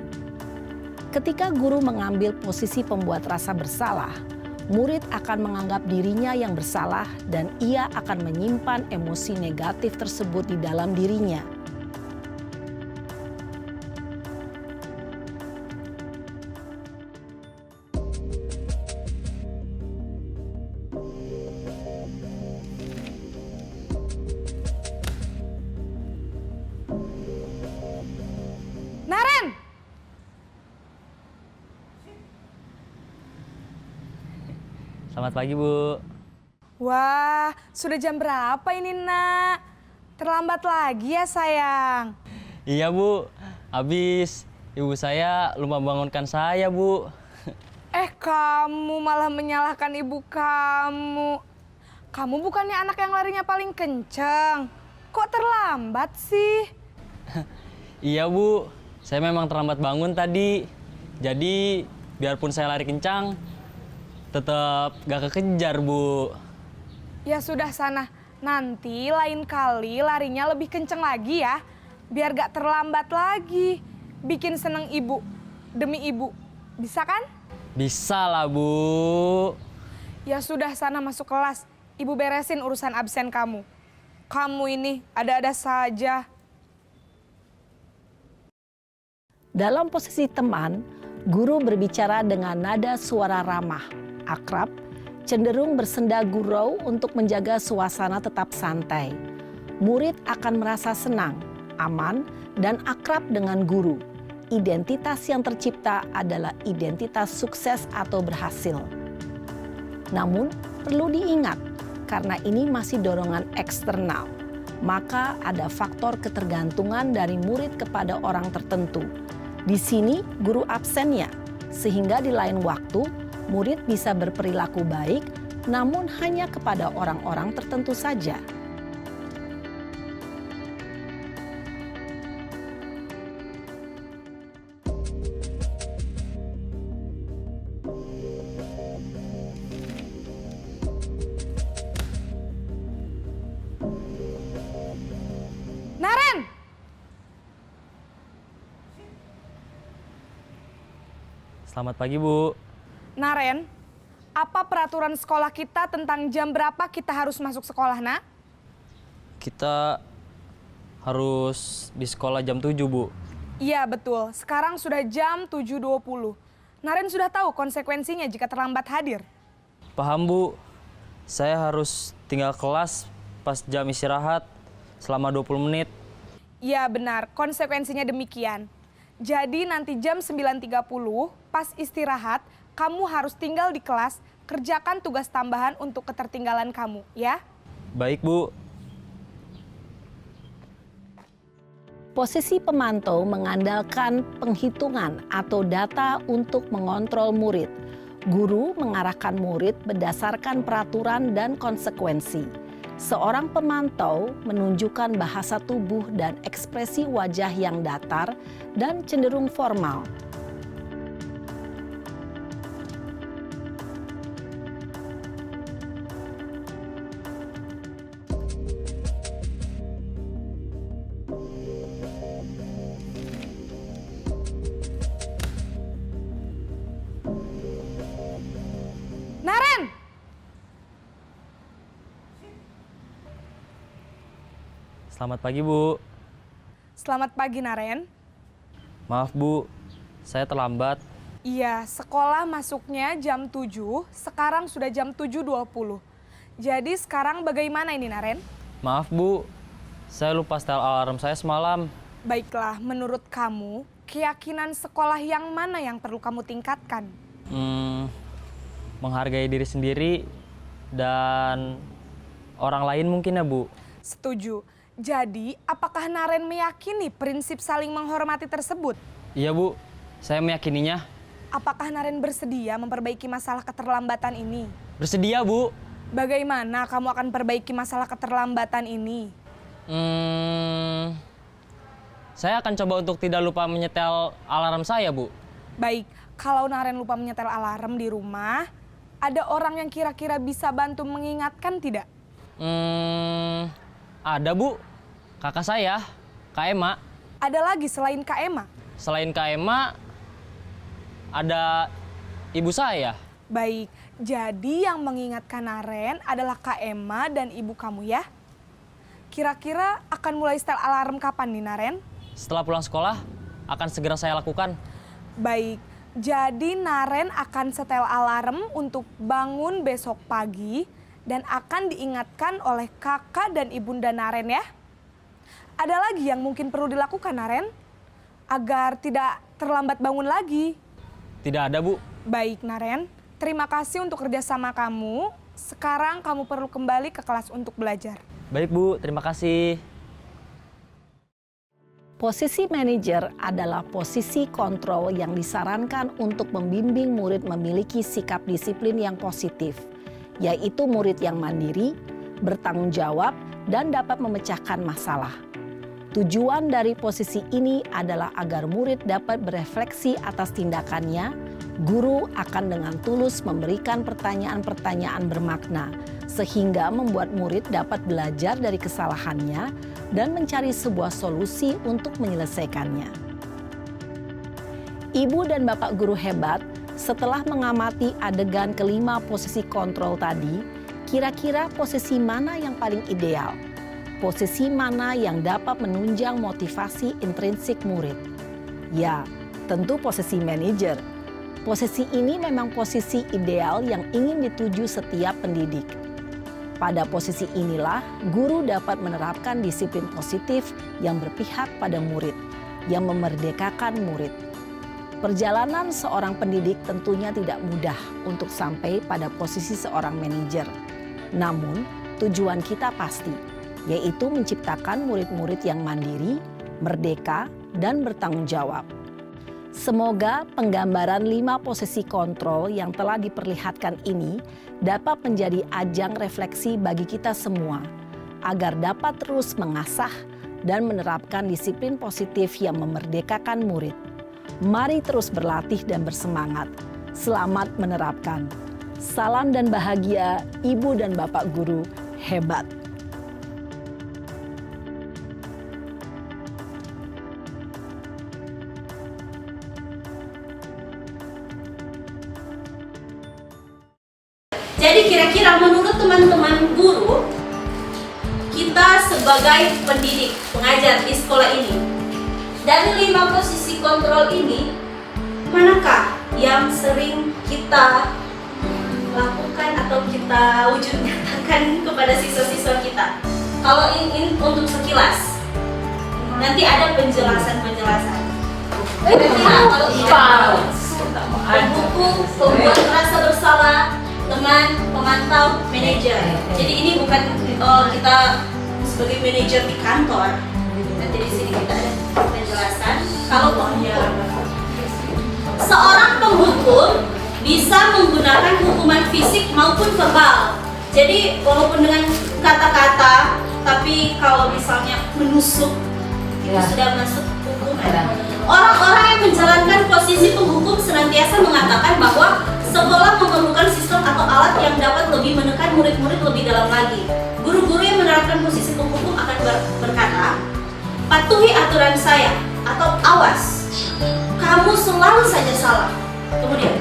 Ketika guru mengambil posisi pembuat rasa bersalah, murid akan menganggap dirinya yang bersalah dan ia akan menyimpan emosi negatif tersebut di dalam dirinya. Naren! Selamat pagi, Bu. Wah, sudah jam berapa ini, Nak? Terlambat lagi ya, sayang. Iya, Bu. Habis ibu saya lupa bangunkan saya, Bu. Kamu malah menyalahkan ibu kamu. Kamu bukannya anak yang larinya paling kenceng. Kok terlambat sih? Iya Bu, saya memang terlambat bangun tadi. Jadi biarpun saya lari kencang, tetap gak kekejar Bu. Ya sudah sana, nanti lain kali larinya lebih kenceng lagi ya. Biar gak terlambat lagi. Bikin seneng ibu, demi ibu. Bisa kan? Bisa lah Bu. Ya sudah sana masuk kelas. Ibu beresin urusan absen kamu. Kamu ini ada-ada saja. Dalam posisi teman, guru berbicara dengan nada suara ramah, akrab, cenderung bersenda gurau untuk menjaga suasana tetap santai. Murid akan merasa senang, aman, dan akrab dengan guru. Identitas yang tercipta adalah identitas sukses atau berhasil. Namun, perlu diingat, karena ini masih dorongan eksternal, maka ada faktor ketergantungan dari murid kepada orang tertentu. Di sini, guru absennya, sehingga di lain waktu, murid bisa berperilaku baik, namun hanya kepada orang-orang tertentu saja. Naren! Selamat pagi Bu. Naren, apa peraturan sekolah kita tentang jam berapa kita harus masuk sekolah, nak? Kita harus di sekolah jam 7 Bu. Iya betul, sekarang sudah jam 7.20. Naren sudah tahu konsekuensinya jika terlambat hadir. Paham Bu, saya harus tinggal kelas pas jam istirahat selama 20 menit. Iya benar, konsekuensinya demikian. Jadi nanti jam 9.30 pas istirahat, kamu harus tinggal di kelas, kerjakan tugas tambahan untuk ketertinggalan kamu, ya? Baik Bu. Posisi pemantau mengandalkan penghitungan atau data untuk mengontrol murid. Guru mengarahkan murid berdasarkan peraturan dan konsekuensi. Seorang pemantau menunjukkan bahasa tubuh dan ekspresi wajah yang datar dan cenderung formal. Naren! Selamat pagi Bu. Selamat pagi, Naren. Maaf Bu, saya terlambat. Iya, sekolah masuknya jam 7, sekarang sudah jam 7.20. Jadi sekarang bagaimana ini, Naren? Maaf Bu, saya lupa setel alarm saya semalam. Baiklah, menurut kamu, keyakinan sekolah yang mana yang perlu kamu tingkatkan? Menghargai diri sendiri dan orang lain mungkin ya Bu. Setuju. Jadi, apakah Naren meyakini prinsip saling menghormati tersebut? Iya Bu, saya meyakininya. Apakah Naren bersedia memperbaiki masalah keterlambatan ini? Bersedia Bu. Bagaimana kamu akan perbaiki masalah keterlambatan ini? Saya akan coba untuk tidak lupa menyetel alarm saya Bu. Baik, kalau Naren lupa menyetel alarm di rumah, ada orang yang kira-kira bisa bantu mengingatkan tidak? Ada Bu, kakak saya, Kak Ema. Ada lagi selain Kak Ema? Selain Kak Ema, ada ibu saya. Baik, jadi yang mengingatkan Naren adalah Kak Ema dan ibu kamu ya? Kira-kira akan mulai setel alarm kapan nih, Naren? Setelah pulang sekolah, akan segera saya lakukan. Baik, jadi Naren akan setel alarm untuk bangun besok pagi dan akan diingatkan oleh kakak dan ibunda Naren ya. Ada lagi yang mungkin perlu dilakukan, Naren? Agar tidak terlambat bangun lagi. Tidak ada Bu. Baik, Naren. Terima kasih untuk kerjasama kamu. Sekarang kamu perlu kembali ke kelas untuk belajar. Baik Bu, terima kasih. Posisi manajer adalah posisi kontrol yang disarankan untuk membimbing murid memiliki sikap disiplin yang positif, yaitu murid yang mandiri, bertanggung jawab, dan dapat memecahkan masalah. Tujuan dari posisi ini adalah agar murid dapat berefleksi atas tindakannya. Guru akan dengan tulus memberikan pertanyaan-pertanyaan bermakna, sehingga membuat murid dapat belajar dari kesalahannya dan mencari sebuah solusi untuk menyelesaikannya. Ibu dan Bapak guru hebat, setelah mengamati adegan kelima posisi kontrol tadi, kira-kira posisi mana yang paling ideal? Posisi mana yang dapat menunjang motivasi intrinsik murid? Ya, tentu posisi manajer. Posisi ini memang posisi ideal yang ingin dituju setiap pendidik. Pada posisi inilah, guru dapat menerapkan disiplin positif yang berpihak pada murid, yang memerdekakan murid. Perjalanan seorang pendidik tentunya tidak mudah untuk sampai pada posisi seorang manajer. Namun, tujuan kita pasti, yaitu menciptakan murid-murid yang mandiri, merdeka, dan bertanggung jawab. Semoga penggambaran 5 posisi kontrol yang telah diperlihatkan ini dapat menjadi ajang refleksi bagi kita semua, agar dapat terus mengasah dan menerapkan disiplin positif yang memerdekakan murid. Mari terus berlatih dan bersemangat. Selamat menerapkan. Salam dan bahagia Ibu dan Bapak guru hebat. Jadi kira-kira menurut teman-teman guru, kita sebagai pendidik, pengajar di sekolah ini, dari 5 posisi kontrol ini, manakah yang sering kita lakukan atau kita wujud nyatakan kepada siswa-siswa kita? Kalau ini untuk sekilas, nanti ada penjelasan-penjelasan. Kalau pembuku, pembuat merasa bersalah, teman, pemantau, manajer. Jadi ini bukan kita sebagai manajer di kantor. Nanti di sini kita ada penjelasan. Kalau penghukum, seorang penghukum bisa menggunakan hukuman fisik maupun verbal. Jadi walaupun dengan kata-kata, tapi kalau misalnya menusuk, itu sudah masuk hukuman. Orang-orang yang menjalankan posisi penghukum senantiasa mengatakan bahwa sekolah memerlukan sistem atau alat yang dapat lebih menekan murid-murid lebih dalam lagi. Guru-guru yang menerapkan posisi penghukum akan berkata, patuhi aturan saya, atau awas, kamu selalu saja salah. Kemudian,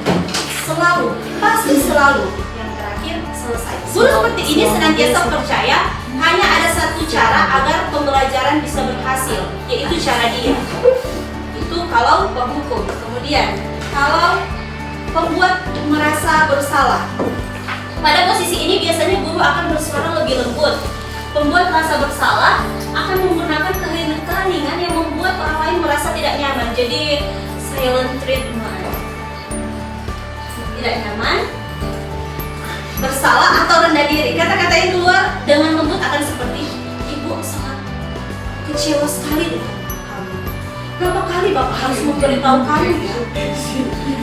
selalu, pasti selalu. Yang terakhir, selesai. Guru seperti ini senantiasa percaya hanya ada satu cara agar pembelajaran bisa berhasil, yaitu cara dia. Itu kalau penghukum. Kemudian, kalau pembuat merasa bersalah. Pada posisi ini biasanya guru akan bersuara lebih lembut. Pembuat merasa bersalah akan menggunakan keheningan yang membuat orang lain merasa tidak nyaman. Jadi silent treatment. Tidak nyaman, bersalah atau rendah diri. Kata-kata yang keluar dengan lembut akan seperti, ibu sangat kecewa sekali dengan kamu. Berapa kali bapak harus memberitahu kamu ya?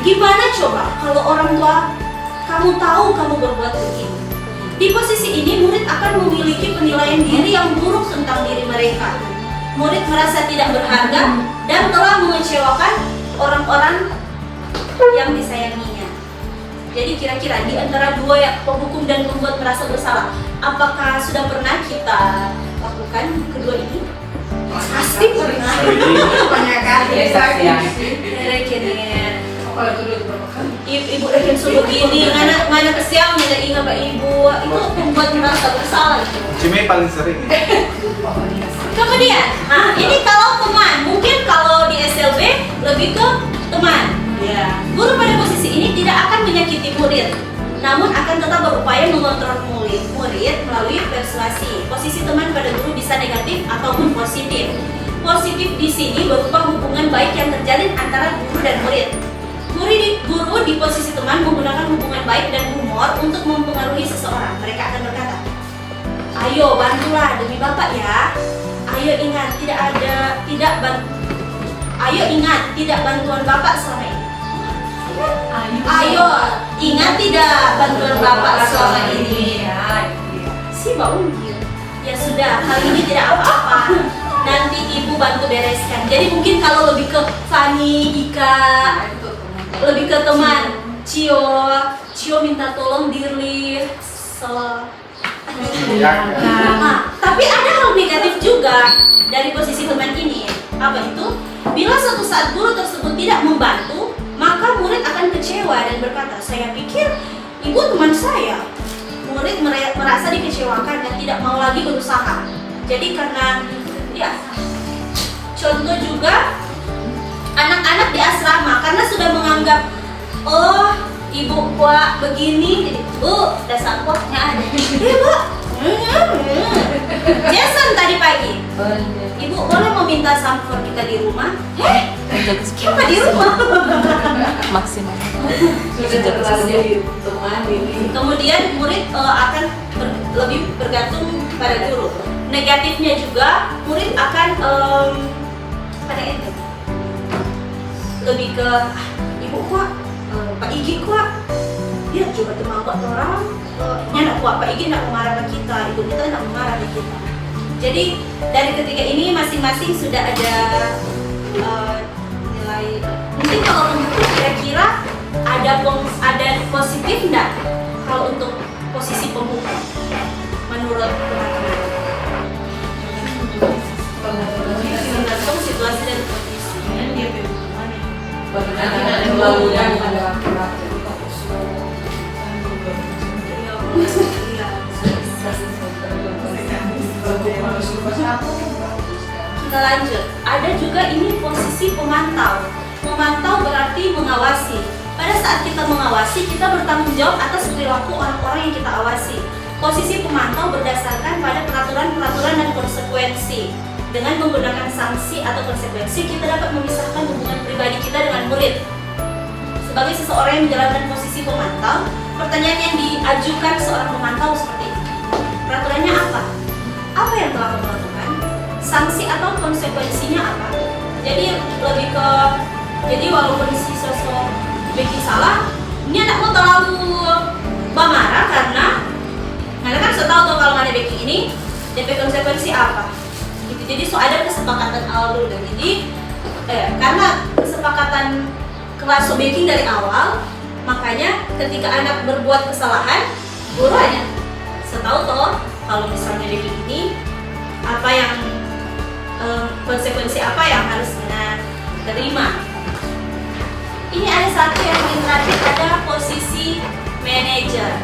Gimana coba kalau orang tua kamu tahu kamu berbuat begini? Di posisi ini murid akan memiliki penilaian diri yang buruk tentang diri mereka. Murid merasa tidak berharga dan telah mengecewakan orang-orang yang disayanginya. Jadi kira-kira di antara dua yang penghukum dan pembuat merasa bersalah, apakah sudah pernah kita lakukan kedua ini? Pasti pernah. Banyak kali. Ibu rekin suruh gini, mana kesiang, mana ingat Pak Ibu, itu membuat merasa bersalah. Cime paling sering. Kemudian, ini kalau teman, mungkin kalau di SLB lebih ke teman. Guru pada posisi ini tidak akan menyakiti murid, namun akan tetap berupaya mengontrol murid melalui persuasi. Posisi teman pada guru bisa negatif ataupun positif. Positif di sini berupa hubungan baik yang terjalin antara guru dan murid. Guru di posisi teman menggunakan hubungan baik dan humor untuk mempengaruhi seseorang. Mereka akan berkata, ayo bantulah demi bapak ya. Ayo Ayo ingat, ayo ingat, tidak bantuan Bapak selama ini. Ayo ingat, tidak bantuan Bapak selama ini. Si Mbak Unggil. Ya sudah, kali ini tidak apa-apa. Nanti Ibu bantu bereskan. Jadi mungkin kalau lebih ke Fani, Ika, lebih ke teman Cio minta tolong Dirli. Nah, tapi ada hal negatif juga dari posisi teman ini. Apa itu? Bila suatu saat guru tersebut tidak membantu, maka murid akan kecewa dan berkata, saya pikir ibu teman saya. Murid merasa dikecewakan dan tidak mau lagi berusaha. Jadi karena ya, contoh juga anak-anak di asrama karena sudah menganggap, oh ibu kuat begini, bu dasar kuatnya ada. Bu, Jason tadi pagi, ibu boleh meminta sampo kita di rumah? Kenapa di rumah? Maksimal. Kemudian murid akan lebih bergantung pada guru. Negatifnya juga murid akan pada itu lebih ke ibu kuat, Pak Igi kuat, dia coba teman kuat orang, nak kuat Pak Igi nak marah ke kita, ibu kita nak marah ke kita. Jadi dari ketiga ini masing-masing sudah ada nilai. Mungkin kalau untuk kira-kira ada positif enggak kalau untuk posisi pembuka menurut teman-teman? Tergantung situasi dan kondisi. Kita lanjut. Ada juga ini posisi pemantau. Memantau berarti mengawasi. Pada saat kita mengawasi, kita bertanggung jawab atas perilaku orang-orang yang kita awasi. Posisi pemantau berdasarkan pada peraturan-peraturan dan konsekuensi. Dengan menggunakan sanksi atau konsekuensi, kita dapat memisahkan hubungan pribadi kita dengan murid. Sebagai seseorang yang menjalankan posisi pemantau, pertanyaan yang diajukan seorang pemantau seperti ini. Peraturannya apa? Apa yang telah kamu lakukan? Sanksi atau konsekuensinya apa? Jadi lebih ke, jadi walaupun si sosok Becky salah, ini anak mau terlalu marah karena kan sudah tahu tuh kalau mana Becky ini DP konsekuensi apa. Gitu. Jadi so ada kesepakatan awal dulu dan jadi karena kesepakatan kelas baking dari awal, makanya ketika anak berbuat kesalahan, guru hanya setahu toh kalau misalnya baking ini apa yang konsekuensi apa yang harus kita terima. Ini ada satu yang paling terakhir, ada posisi manajer.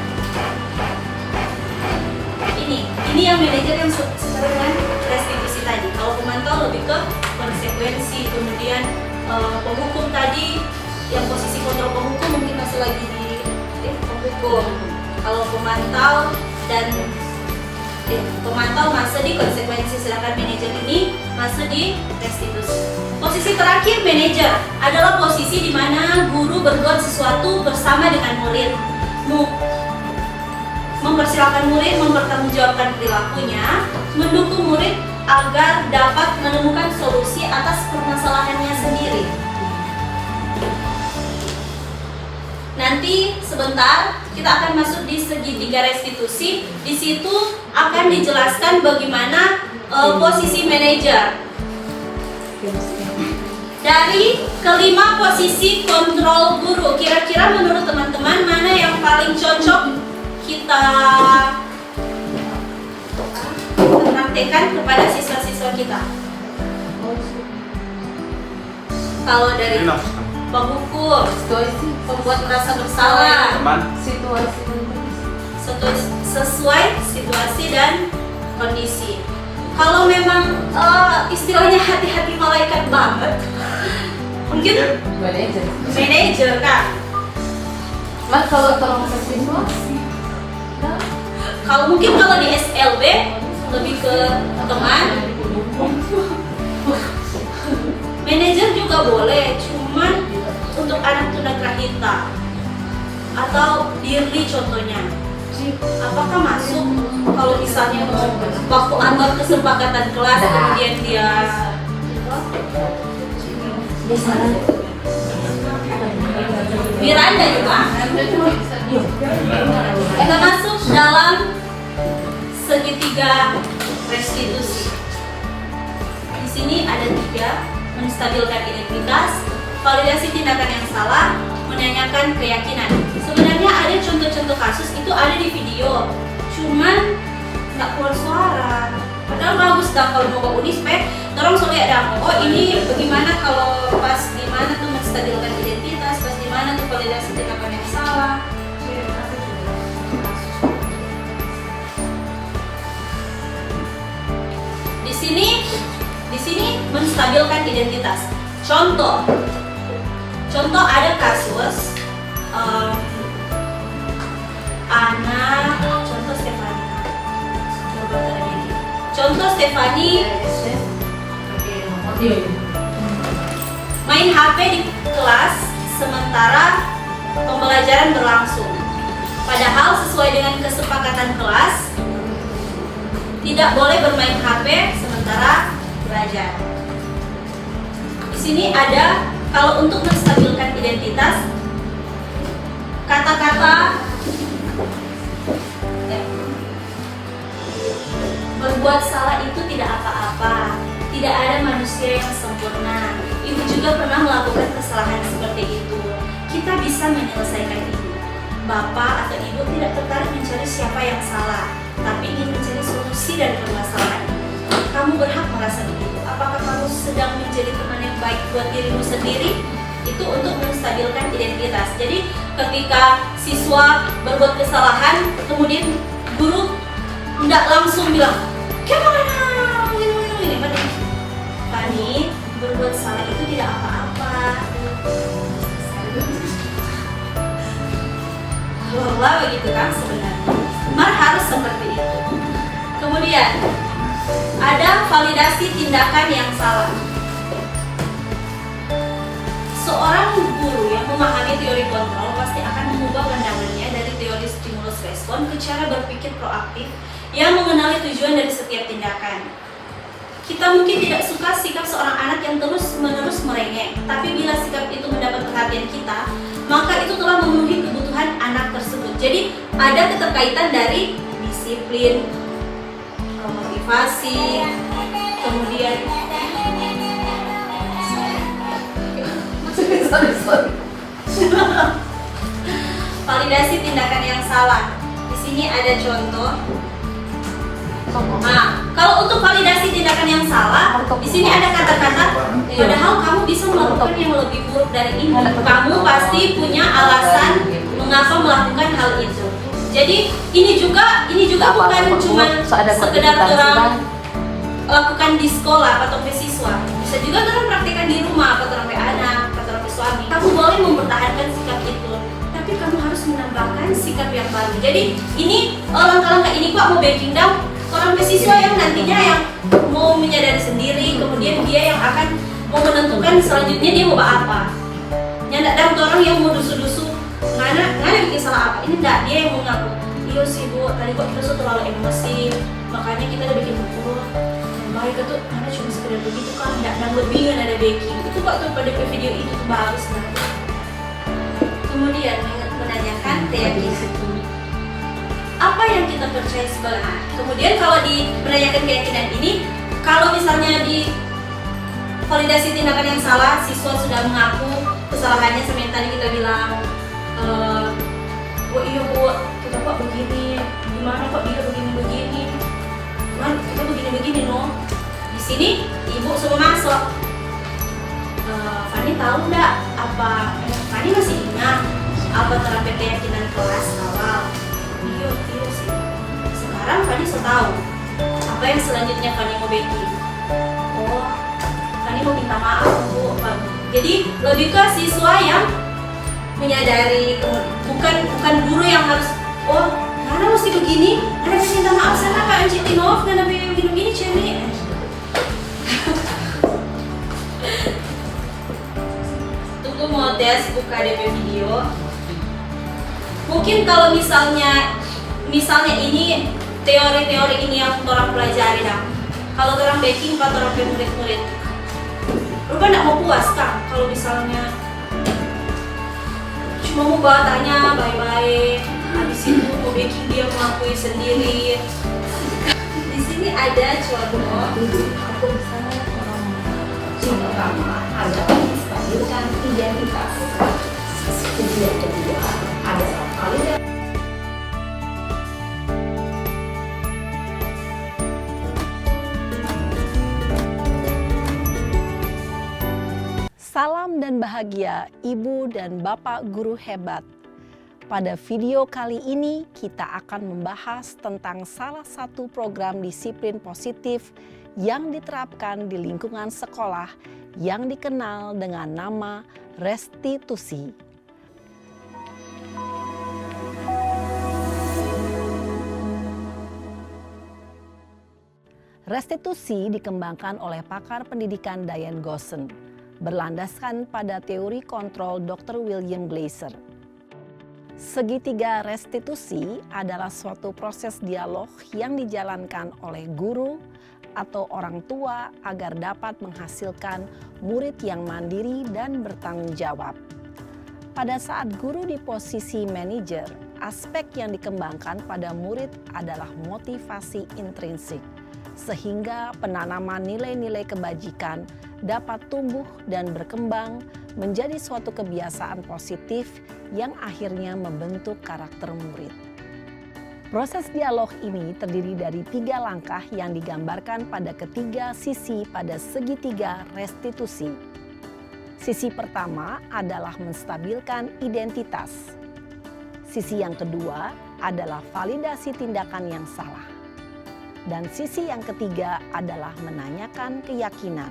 Ini yang manajer yang sesuai dengan restitusi tadi. Kalau pemantau lebih ke konsekuensi, kemudian penghukum tadi yang posisi kontrol penghukum mungkin masih lagi di penghukum. Kalau pemantau dan pemantau masuk di konsekuensi, sedangkan manajer ini masuk di restitusi. Posisi terakhir manajer adalah posisi di mana guru berbuat sesuatu bersama dengan murid, mempersilahkan murid mempertanggungjawabkan perilakunya, mendukung murid agar dapat menemukan solusi atas permasalahannya sendiri. Nanti sebentar kita akan masuk di segitiga restitusi. Di situ akan dijelaskan bagaimana posisi manajer. Dari kelima posisi kontrol guru, kira-kira menurut teman-teman mana yang paling cocok kita praktekkan kepada siswa-siswa kita? Kalau dari penghukum, pembuat merasa bersalah, sesuai situasi dan kondisi. Kalau memang istilahnya hati-hati malaikat banget, mungkin manajer Kak. Mas kalau tolong ke situasi. Kalau mungkin kalau di SLB lebih ke teman. Manajer juga boleh, cuman untuk anak tunagrahita atau Dirli contohnya. Apakah masuk kalau misalnya mau waktu atur kesepakatan kelas kemudian dia Miranda juga masuk dalam segitiga restitusi. Di sini ada 3: menstabilkan identitas, validasi tindakan yang salah, menanyakan keyakinan. Sebenarnya ada contoh-contoh kasus itu ada di video, cuman nggak keluar suara. Padahal bagus dah kalau mau ke Unispe, orang soalnya ada oh ini bagaimana kalau pas di mana tuh menstabilkan identitas, pas di mana tuh validasi tindakan yang salah. Di sini menstabilkan identitas. Contoh ada kasus contoh Stefani main HP di kelas sementara pembelajaran berlangsung. Padahal sesuai dengan kesepakatan kelas tidak boleh bermain HP sementara belajar. Di sini ada kalau untuk menstabilkan identitas kata-kata berbuat salah itu tidak apa-apa. Tidak ada manusia yang sempurna. Ibu juga pernah melakukan kesalahan seperti itu. Kita bisa menyelesaikan itu. Bapak atau ibu tidak tertarik mencari siapa yang salah, tapi ingin mencari solusi dari permasalahan. Kamu berhak merasa begitu. Apakah kamu sedang menjadi teman yang baik buat dirimu sendiri? Itu untuk menstabilkan identitas. Jadi ketika siswa berbuat kesalahan, kemudian guru tidak langsung bilang, "Gimana? Ini Fani, berbuat salah itu tidak apa-apa." Lola begitu kan sebenarnya. Mar harus seperti itu. Kemudian ada validasi tindakan yang salah. Seorang guru yang memahami teori kontrol pasti akan mengubah pandangannya dari teori stimulus respon ke cara berpikir proaktif yang mengenali tujuan dari setiap tindakan. Kita mungkin tidak suka sikap seorang anak yang terus-menerus merengek, tapi bila sikap itu mendapat perhatian kita, maka itu telah memenuhi kebutuhan anak tersebut. Jadi ada keterkaitan dari disiplin, motivasi, kemudian validasi tindakan yang salah. Di sini ada contoh. Nah, kalau untuk validasi tindakan yang salah, di sini ada kata-kata, padahal kamu bisa melakukan yang lebih buruk dari ini. Kamu pasti punya alasan mengapa melakukan hal itu. Jadi ini juga bukan cuma sekedar orang lakukan di sekolah atau siswa. Bisa juga orang praktekkan di rumah atau orang anak atau orang suami. Kamu boleh mempertahankan sikap itu, tapi kamu harus menambahkan sikap yang baru. Jadi ini langkah-langkah ini kok mau breaking down orang siswa yang nantinya yang mau menyadari sendiri, kemudian dia yang akan mau menentukan selanjutnya dia mau apa. Nyandak dan orang yang mau dusu-dusu, ngana bikin salah apa? Ini enggak, dia yang mau ngaku. Iya sih bu, tadi kok kita terlalu emosi, makanya kita udah bikin buku. Baik itu, karena cuma sekedar begitu kan, enggak lebih kan ada baking. Itu kok tuh pada video itu tuh bagus banget. Kemudian menanyakan keyakinan. Apa yang kita percaya sebenarnya? Kemudian kalau di menanyakan keyakinan ini, kalau misalnya di validasi tindakan yang salah, siswa sudah mengaku kesalahannya seperti yang tadi kita bilang, oh iya bu, kita kok begini, gimana kok dia begini-begini, kan kita begini-begini no. Di sini ibu suruh masuk. Fani tahu nggak apa? Fani masih ingat apa terapi keyakinan kelas awal? Iya sih. Sekarang Fani sudah tahu apa yang selanjutnya Fani mau bikin. Oh, Fani mau minta maaf bu. Jadi lebih ke siswa yang menyadari, bukan guru yang harus karena mesti begini, ada minta maaf sana Kak Anci Tinov, karena begini Ceni. Tunggu mau tes buka DP video. Mungkin kalau misalnya Misalnya ini teori-teori ini yang orang pelajari dah. Kalau orang backing atau orang murid-murid, Rupa nggak mau puas kan? Kalau misalnya cuma mau batanya baik-baik, habis itu mau backing dia mengakui sendiri. Di sini ada contoh. Aku bisa orang yang pertama adalah menstabilkan identitas. Yang kedua adalah validasi. Salam dan bahagia Ibu dan Bapak guru hebat. Pada video kali ini kita akan membahas tentang salah satu program disiplin positif yang diterapkan di lingkungan sekolah yang dikenal dengan nama restitusi. Restitusi dikembangkan oleh pakar pendidikan Diane Gosson, berlandaskan pada teori kontrol Dr. William Glasser. Segitiga restitusi adalah suatu proses dialog yang dijalankan oleh guru atau orang tua agar dapat menghasilkan murid yang mandiri dan bertanggung jawab. Pada saat guru di posisi manajer, aspek yang dikembangkan pada murid adalah motivasi intrinsik, sehingga penanaman nilai-nilai kebajikan dapat tumbuh dan berkembang menjadi suatu kebiasaan positif yang akhirnya membentuk karakter murid. Proses dialog ini terdiri dari 3 langkah yang digambarkan pada ketiga sisi pada segitiga restitusi. Sisi pertama adalah menstabilkan identitas. Sisi yang kedua adalah validasi tindakan yang salah. Dan sisi yang ketiga adalah menanyakan keyakinan.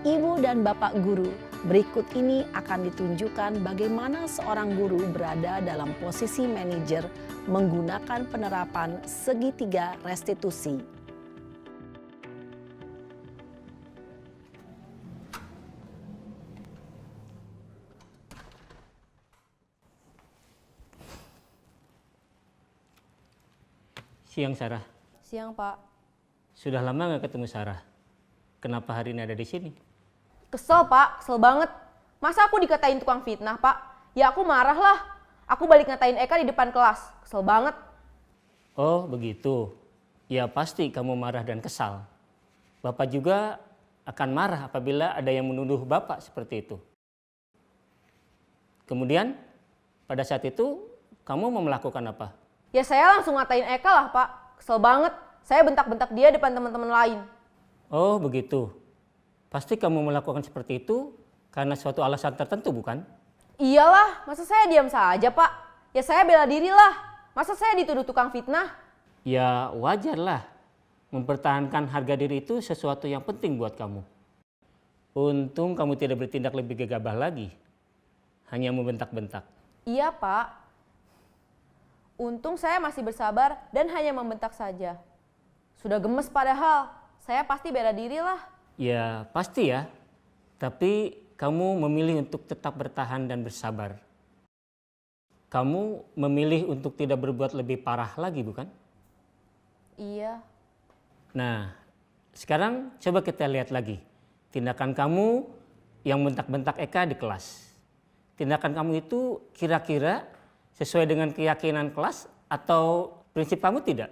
Ibu dan Bapak guru, berikut ini akan ditunjukkan bagaimana seorang guru berada dalam posisi manajer menggunakan penerapan segitiga restitusi. Siang Sarah. Siang Pak. Sudah lama nggak ketemu Sarah. Kenapa hari ini ada di sini? Kesel Pak, kesel banget. Masa aku dikatain tukang fitnah Pak? Ya aku marah lah. Aku balik ngatain Eka di depan kelas. Kesel banget. Oh begitu. Ya pasti kamu marah dan kesal. Bapak juga akan marah apabila ada yang menuduh Bapak seperti itu. Kemudian pada saat itu kamu mau melakukan apa? Ya saya langsung ngatain Eka lah Pak. Kesel banget. Saya bentak-bentak dia depan teman-teman lain. Oh begitu. Pasti kamu melakukan seperti itu karena suatu alasan tertentu bukan? Iyalah, masa saya diam saja Pak? Ya saya bela diri lah. Masa saya dituduh tukang fitnah? Ya wajarlah. Mempertahankan harga diri itu sesuatu yang penting buat kamu. Untung kamu tidak bertindak lebih gegabah lagi. Hanya membentak-bentak. Iya Pak. Untung saya masih bersabar dan hanya membentak saja. Sudah gemes padahal. Saya pasti bela diri lah. Ya pasti ya, tapi kamu memilih untuk tetap bertahan dan bersabar. Kamu memilih untuk tidak berbuat lebih parah lagi bukan? Iya. Nah sekarang coba kita lihat lagi tindakan kamu yang bentak-bentak Eka di kelas. Tindakan kamu itu kira-kira sesuai dengan keyakinan kelas atau prinsip kamu tidak?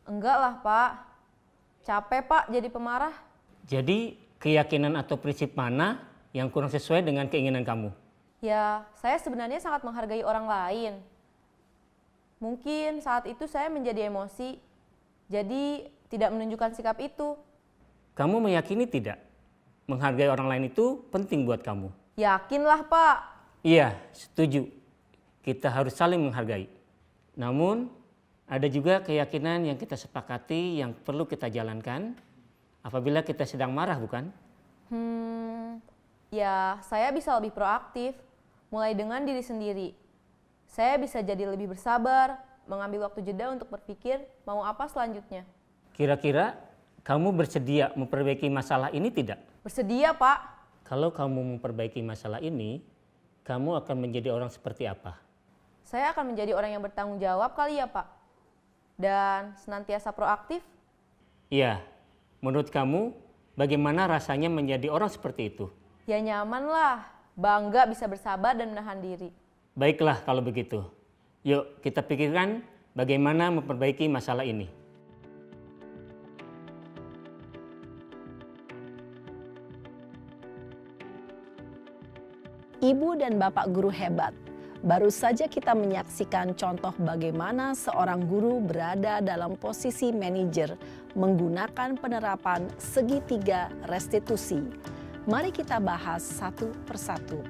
Enggak lah Pak. Capek Pak jadi pemarah. Jadi keyakinan atau prinsip mana yang kurang sesuai dengan keinginan kamu? Ya, saya sebenarnya sangat menghargai orang lain. Mungkin saat itu saya menjadi emosi, jadi tidak menunjukkan sikap itu. Kamu meyakini tidak? Menghargai orang lain itu penting buat kamu. Yakinlah Pak. Iya, setuju. Kita harus saling menghargai. Namun, ada juga keyakinan yang kita sepakati yang perlu kita jalankan apabila kita sedang marah, bukan? Ya saya bisa lebih proaktif, mulai dengan diri sendiri. Saya bisa jadi lebih bersabar, mengambil waktu jeda untuk berpikir mau apa selanjutnya. Kira-kira kamu bersedia memperbaiki masalah ini tidak? Bersedia Pak. Kalau kamu memperbaiki masalah ini, kamu akan menjadi orang seperti apa? Saya akan menjadi orang yang bertanggung jawab kali ya, Pak. Dan senantiasa proaktif. Iya, menurut kamu bagaimana rasanya menjadi orang seperti itu? Ya nyaman lah, bangga bisa bersabar dan menahan diri. Baiklah kalau begitu. Yuk kita pikirkan bagaimana memperbaiki masalah ini. Ibu dan Bapak guru hebat, baru saja kita menyaksikan contoh bagaimana seorang guru berada dalam posisi manajer menggunakan penerapan segitiga restitusi. Mari kita bahas satu persatu.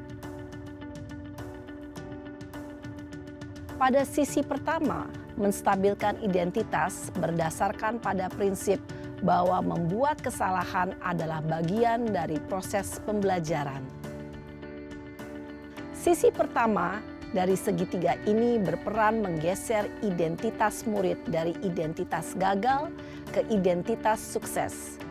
Pada sisi pertama, menstabilkan identitas berdasarkan pada prinsip bahwa membuat kesalahan adalah bagian dari proses pembelajaran. Sisi pertama dari segitiga ini berperan menggeser identitas murid dari identitas gagal ke identitas sukses.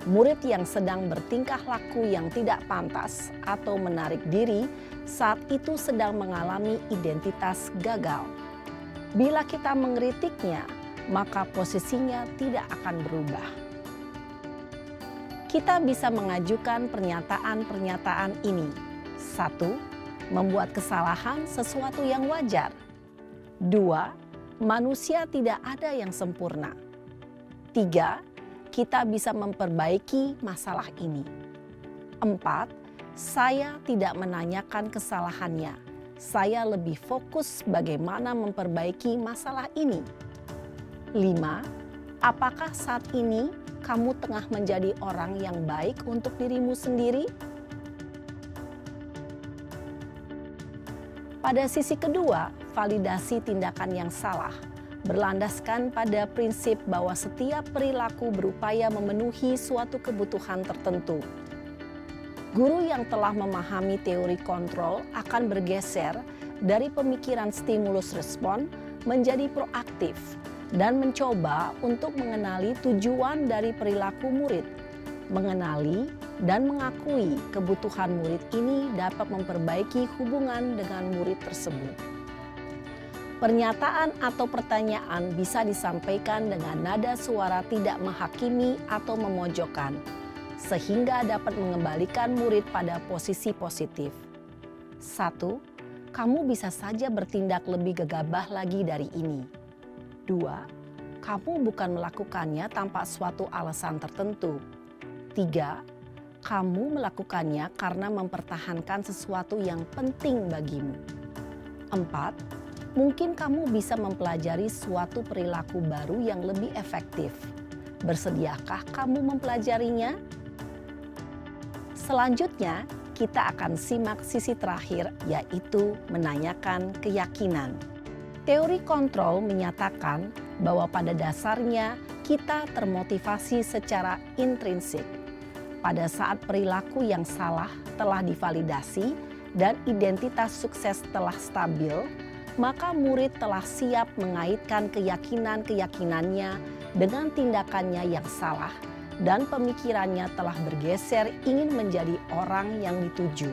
Murid yang sedang bertingkah laku yang tidak pantas atau menarik diri saat itu sedang mengalami identitas gagal. Bila kita mengkritiknya, maka posisinya tidak akan berubah. Kita bisa mengajukan pernyataan-pernyataan ini. 1. Membuat kesalahan sesuatu yang wajar. 2. Manusia tidak ada yang sempurna. 3. Kita bisa memperbaiki masalah ini. 4. Saya tidak menanyakan kesalahannya. Saya lebih fokus bagaimana memperbaiki masalah ini. 5. Apakah saat ini kamu tengah menjadi orang yang baik untuk dirimu sendiri? Pada sisi kedua, validasi tindakan yang salah berlandaskan pada prinsip bahwa setiap perilaku berupaya memenuhi suatu kebutuhan tertentu. Guru yang telah memahami teori kontrol akan bergeser dari pemikiran stimulus respon menjadi proaktif dan mencoba untuk mengenali tujuan dari perilaku murid. Mengenali dan mengakui kebutuhan murid ini dapat memperbaiki hubungan dengan murid tersebut. Pernyataan atau pertanyaan bisa disampaikan dengan nada suara tidak menghakimi atau memojokkan, sehingga dapat mengembalikan murid pada posisi positif. 1. Kamu bisa saja bertindak lebih gegabah lagi dari ini. 2. Kamu bukan melakukannya tanpa suatu alasan tertentu. 3. Kamu melakukannya karena mempertahankan sesuatu yang penting bagimu. 4. Mungkin kamu bisa mempelajari suatu perilaku baru yang lebih efektif. Bersediakah kamu mempelajarinya? Selanjutnya, kita akan simak sisi terakhir, yaitu menanyakan keyakinan. Teori kontrol menyatakan bahwa pada dasarnya kita termotivasi secara intrinsik. Pada saat perilaku yang salah telah divalidasi dan identitas sukses telah stabil, maka murid telah siap mengaitkan keyakinan-keyakinannya dengan tindakannya yang salah dan pemikirannya telah bergeser ingin menjadi orang yang dituju.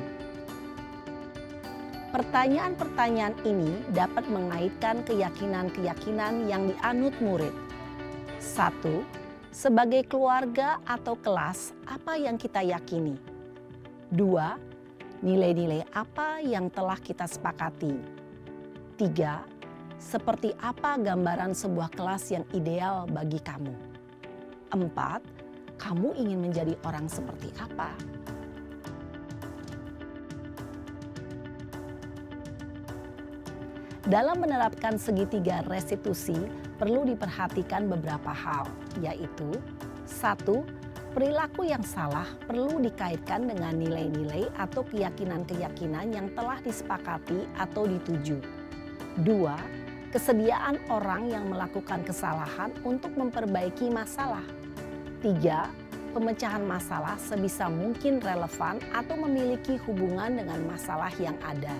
Pertanyaan-pertanyaan ini dapat mengaitkan keyakinan-keyakinan yang dianut murid. 1. Sebagai keluarga atau kelas, apa yang kita yakini? 2. Nilai-nilai apa yang telah kita sepakati? 3. Seperti apa gambaran sebuah kelas yang ideal bagi kamu? 4. Kamu ingin menjadi orang seperti apa? Dalam menerapkan segitiga restitusi, perlu diperhatikan beberapa hal, yaitu 1. Perilaku yang salah perlu dikaitkan dengan nilai-nilai atau keyakinan-keyakinan yang telah disepakati atau dituju. 2. Kesediaan orang yang melakukan kesalahan untuk memperbaiki masalah. 3. Pemecahan masalah sebisa mungkin relevan atau memiliki hubungan dengan masalah yang ada.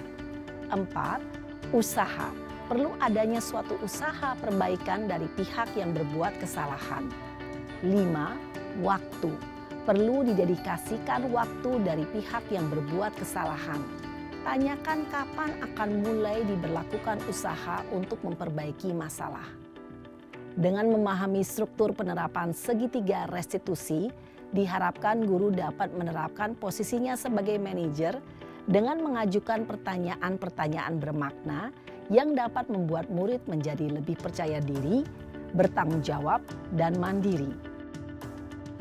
4. Usaha. Perlu adanya suatu usaha perbaikan dari pihak yang berbuat kesalahan. 5. Waktu. Perlu didedikasikan waktu dari pihak yang berbuat kesalahan. tanyakan kapan akan mulai diberlakukan usaha untuk memperbaiki masalah. Dengan memahami struktur penerapan segitiga restitusi, diharapkan guru dapat menerapkan posisinya sebagai manajer dengan mengajukan pertanyaan-pertanyaan bermakna yang dapat membuat murid menjadi lebih percaya diri, bertanggung jawab, dan mandiri.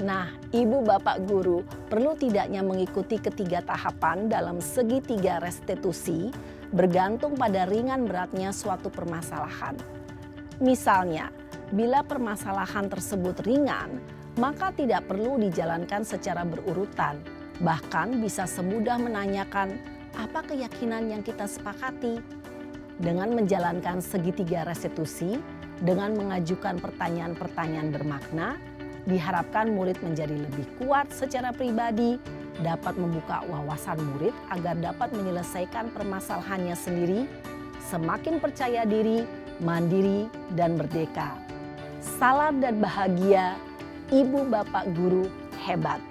Nah, Ibu Bapak Guru perlu tidaknya mengikuti ketiga tahapan dalam segitiga restitusi bergantung pada ringan beratnya suatu permasalahan. Misalnya, bila permasalahan tersebut ringan, maka tidak perlu dijalankan secara berurutan. Bahkan bisa semudah menanyakan apa keyakinan yang kita sepakati. Dengan menjalankan segitiga restitusi, dengan mengajukan pertanyaan-pertanyaan bermakna, diharapkan murid menjadi lebih kuat secara pribadi, dapat membuka wawasan murid agar dapat menyelesaikan permasalahannya sendiri, semakin percaya diri, mandiri, dan merdeka. Salam dan bahagia, Ibu Bapak Guru hebat.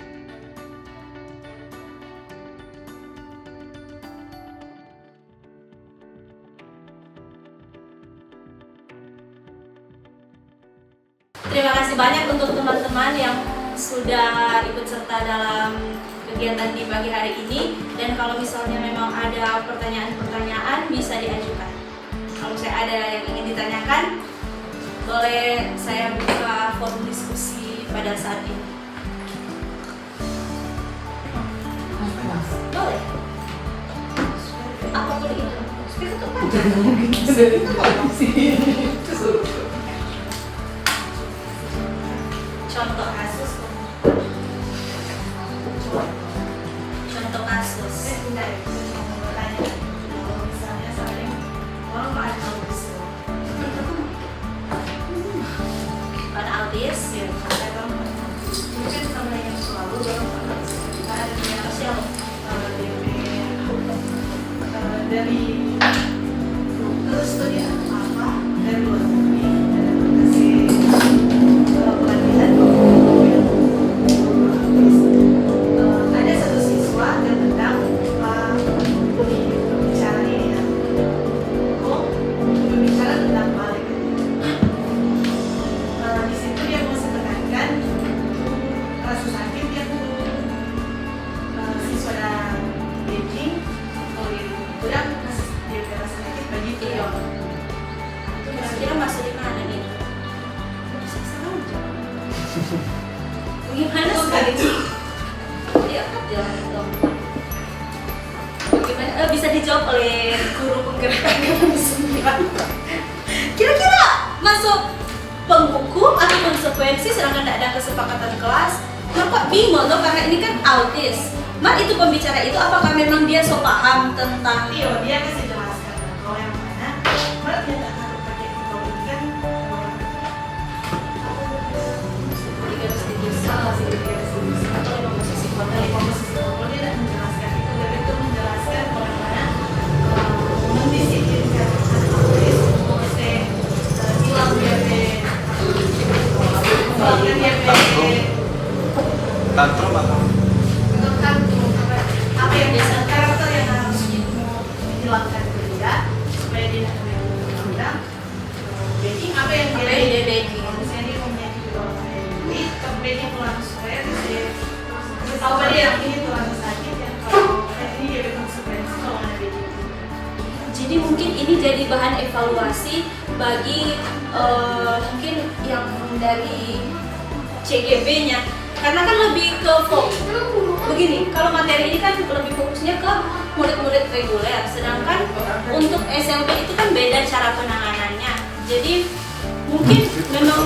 Terima kasih banyak untuk teman-teman yang sudah ikut serta dalam kegiatan di pagi hari ini. Dan kalau misalnya memang ada pertanyaan-pertanyaan bisa diajukan. Kalau saya ada yang ingin ditanyakan, boleh saya buka forum diskusi pada saat ini. Boleh. Apapun itu. Speaker tuh contoh kasus. Contoh kasus. Misalnya saya orang ada autis. Ada autis, ya. Mungkin sama yang selalu ada yang sosial dari terus tuh dia apa dari luar negeri kasih pelatihan ada satu siswa yang tentang berbicara ini ya berbicara tentang balik di situ dia mau tekankan rasa sakit yang siswa dan Beijing kalau dia kurang dia rasa sakit bagi dia itu kira-kira masuk di mana nih? Gimana sekali itu? Iya, bagaimana bisa dijawab oleh guru penggerak kemanusiaan? Kira-kira masuk penghukum atau konsekuensi sedangkan tidak ada kesepakatan kelas? Kok bingung loh karena ini kan autis. Mar itu pembicara itu apakah memang dia so paham tentang? Iya, dia kasih jelaskan kalau yang mana. Mar dia tak harus pakai kalau ini kan dia tidak menjelaskan itu, dan itu menjelaskan bagaimana mendisiplinkan autis mesti hilang dia tantrum atau apa yang biasa karakter yang harus dihilangkan berbeda supaya dia tidak mengulang. Baking apa yang dia baking? Misalnya dia mempunyai duit, kemudian dia pulang supaya dia tahu pada yang ini tulang sakit ya. Kalau ini dia berkonsekuensi kalau ada baking. Jadi mungkin ini jadi bahan evaluasi bagi mungkin yang dari CGB-nya. Karena kan lebih ke begini, kalau materi ini kan lebih fokusnya ke murid-murid reguler, sedangkan untuk SMP itu kan beda cara penanganannya. Jadi mungkin memang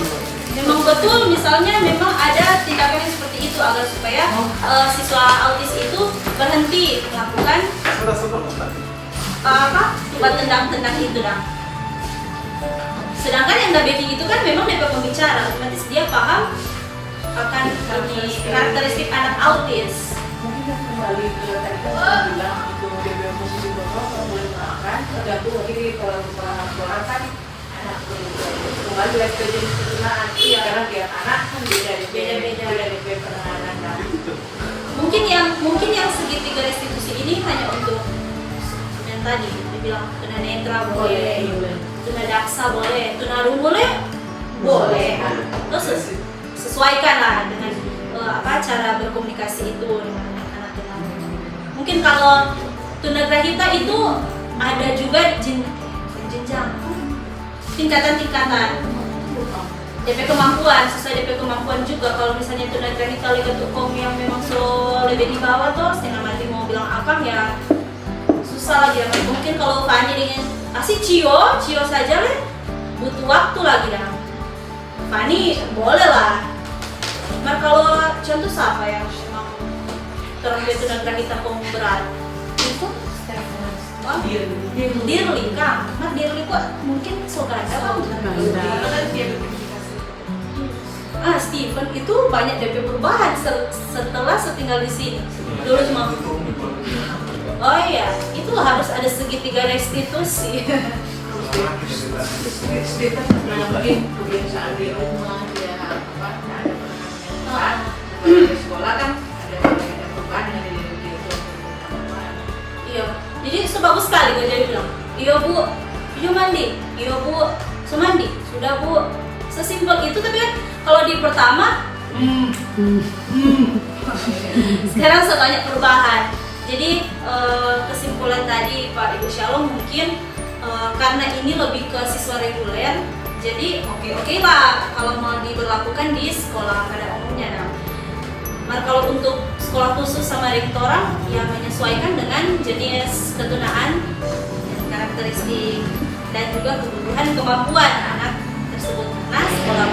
betul misalnya memang ada tindakan yang seperti itu agar supaya siswa autis itu berhenti melakukan buat tendang-tendang itu dah. Sedangkan yang nggak baking itu kan memang DP pembicara, otomatis dia paham akan ini karakteristik anak autis. Mungkin kembali ke tadi kan bilang itu DBM posisi bapak kalau boleh makan tergantung lagi kalau sekolah kan anak kembali lagi ke jenis kegunaan karena tiap anak kan beda-beda DP penanganan kan. Mungkin yang segitiga restitusi ini hanya untuk tadi. Dia bilang tunanetra boleh, tunadaksa boleh, tunarungu boleh. Terus sesuaikan lah dengan cara berkomunikasi itu dengan anak tunarungu. Mungkin kalau tunagrahita itu ada juga jenjang, tingkatan-tingkatan. DP kemampuan, sesuai DP kemampuan juga. Kalau misalnya tunagrahita legat hukum yang memang lebih di bawah tuh, setengah mati mau bilang apa ya susah lagi. Mungkin kalau Fani dengan kasih cio saja lah, butuh waktu lagi dah. Fani boleh lah. Nah kalau contoh siapa yang memang terlebih tunagrahita hukum berat itu? Dirli Kang, Dirli kok mungkin suka ada Steven itu banyak DP perubahan setelah setinggal di sini. Dulu cuma oh iya, itu harus ada segitiga restitusi. Mungkin kebiasaan di rumah dia ada di sekolah kan ada perubahan dengan diri itu. Iya, jadi sebagus sekali kan dia bilang, iya bu, iya mandi, iya bu, semandi, sudah bu. Sesimpel itu, tapi kan kalau di pertama, sekarang sebanyak perubahan. Jadi kesimpulan tadi Pak Ibu Shalom mungkin karena ini lebih ke siswa reguler, jadi oke lah kalau mau diberlakukan di sekolah pada umumnya. Nah, kalau untuk sekolah khusus sama rektoral yang menyesuaikan dengan jenis ketunaan, karakteristik dan juga kebutuhan kemampuan anak tersebut. Nah, sekolah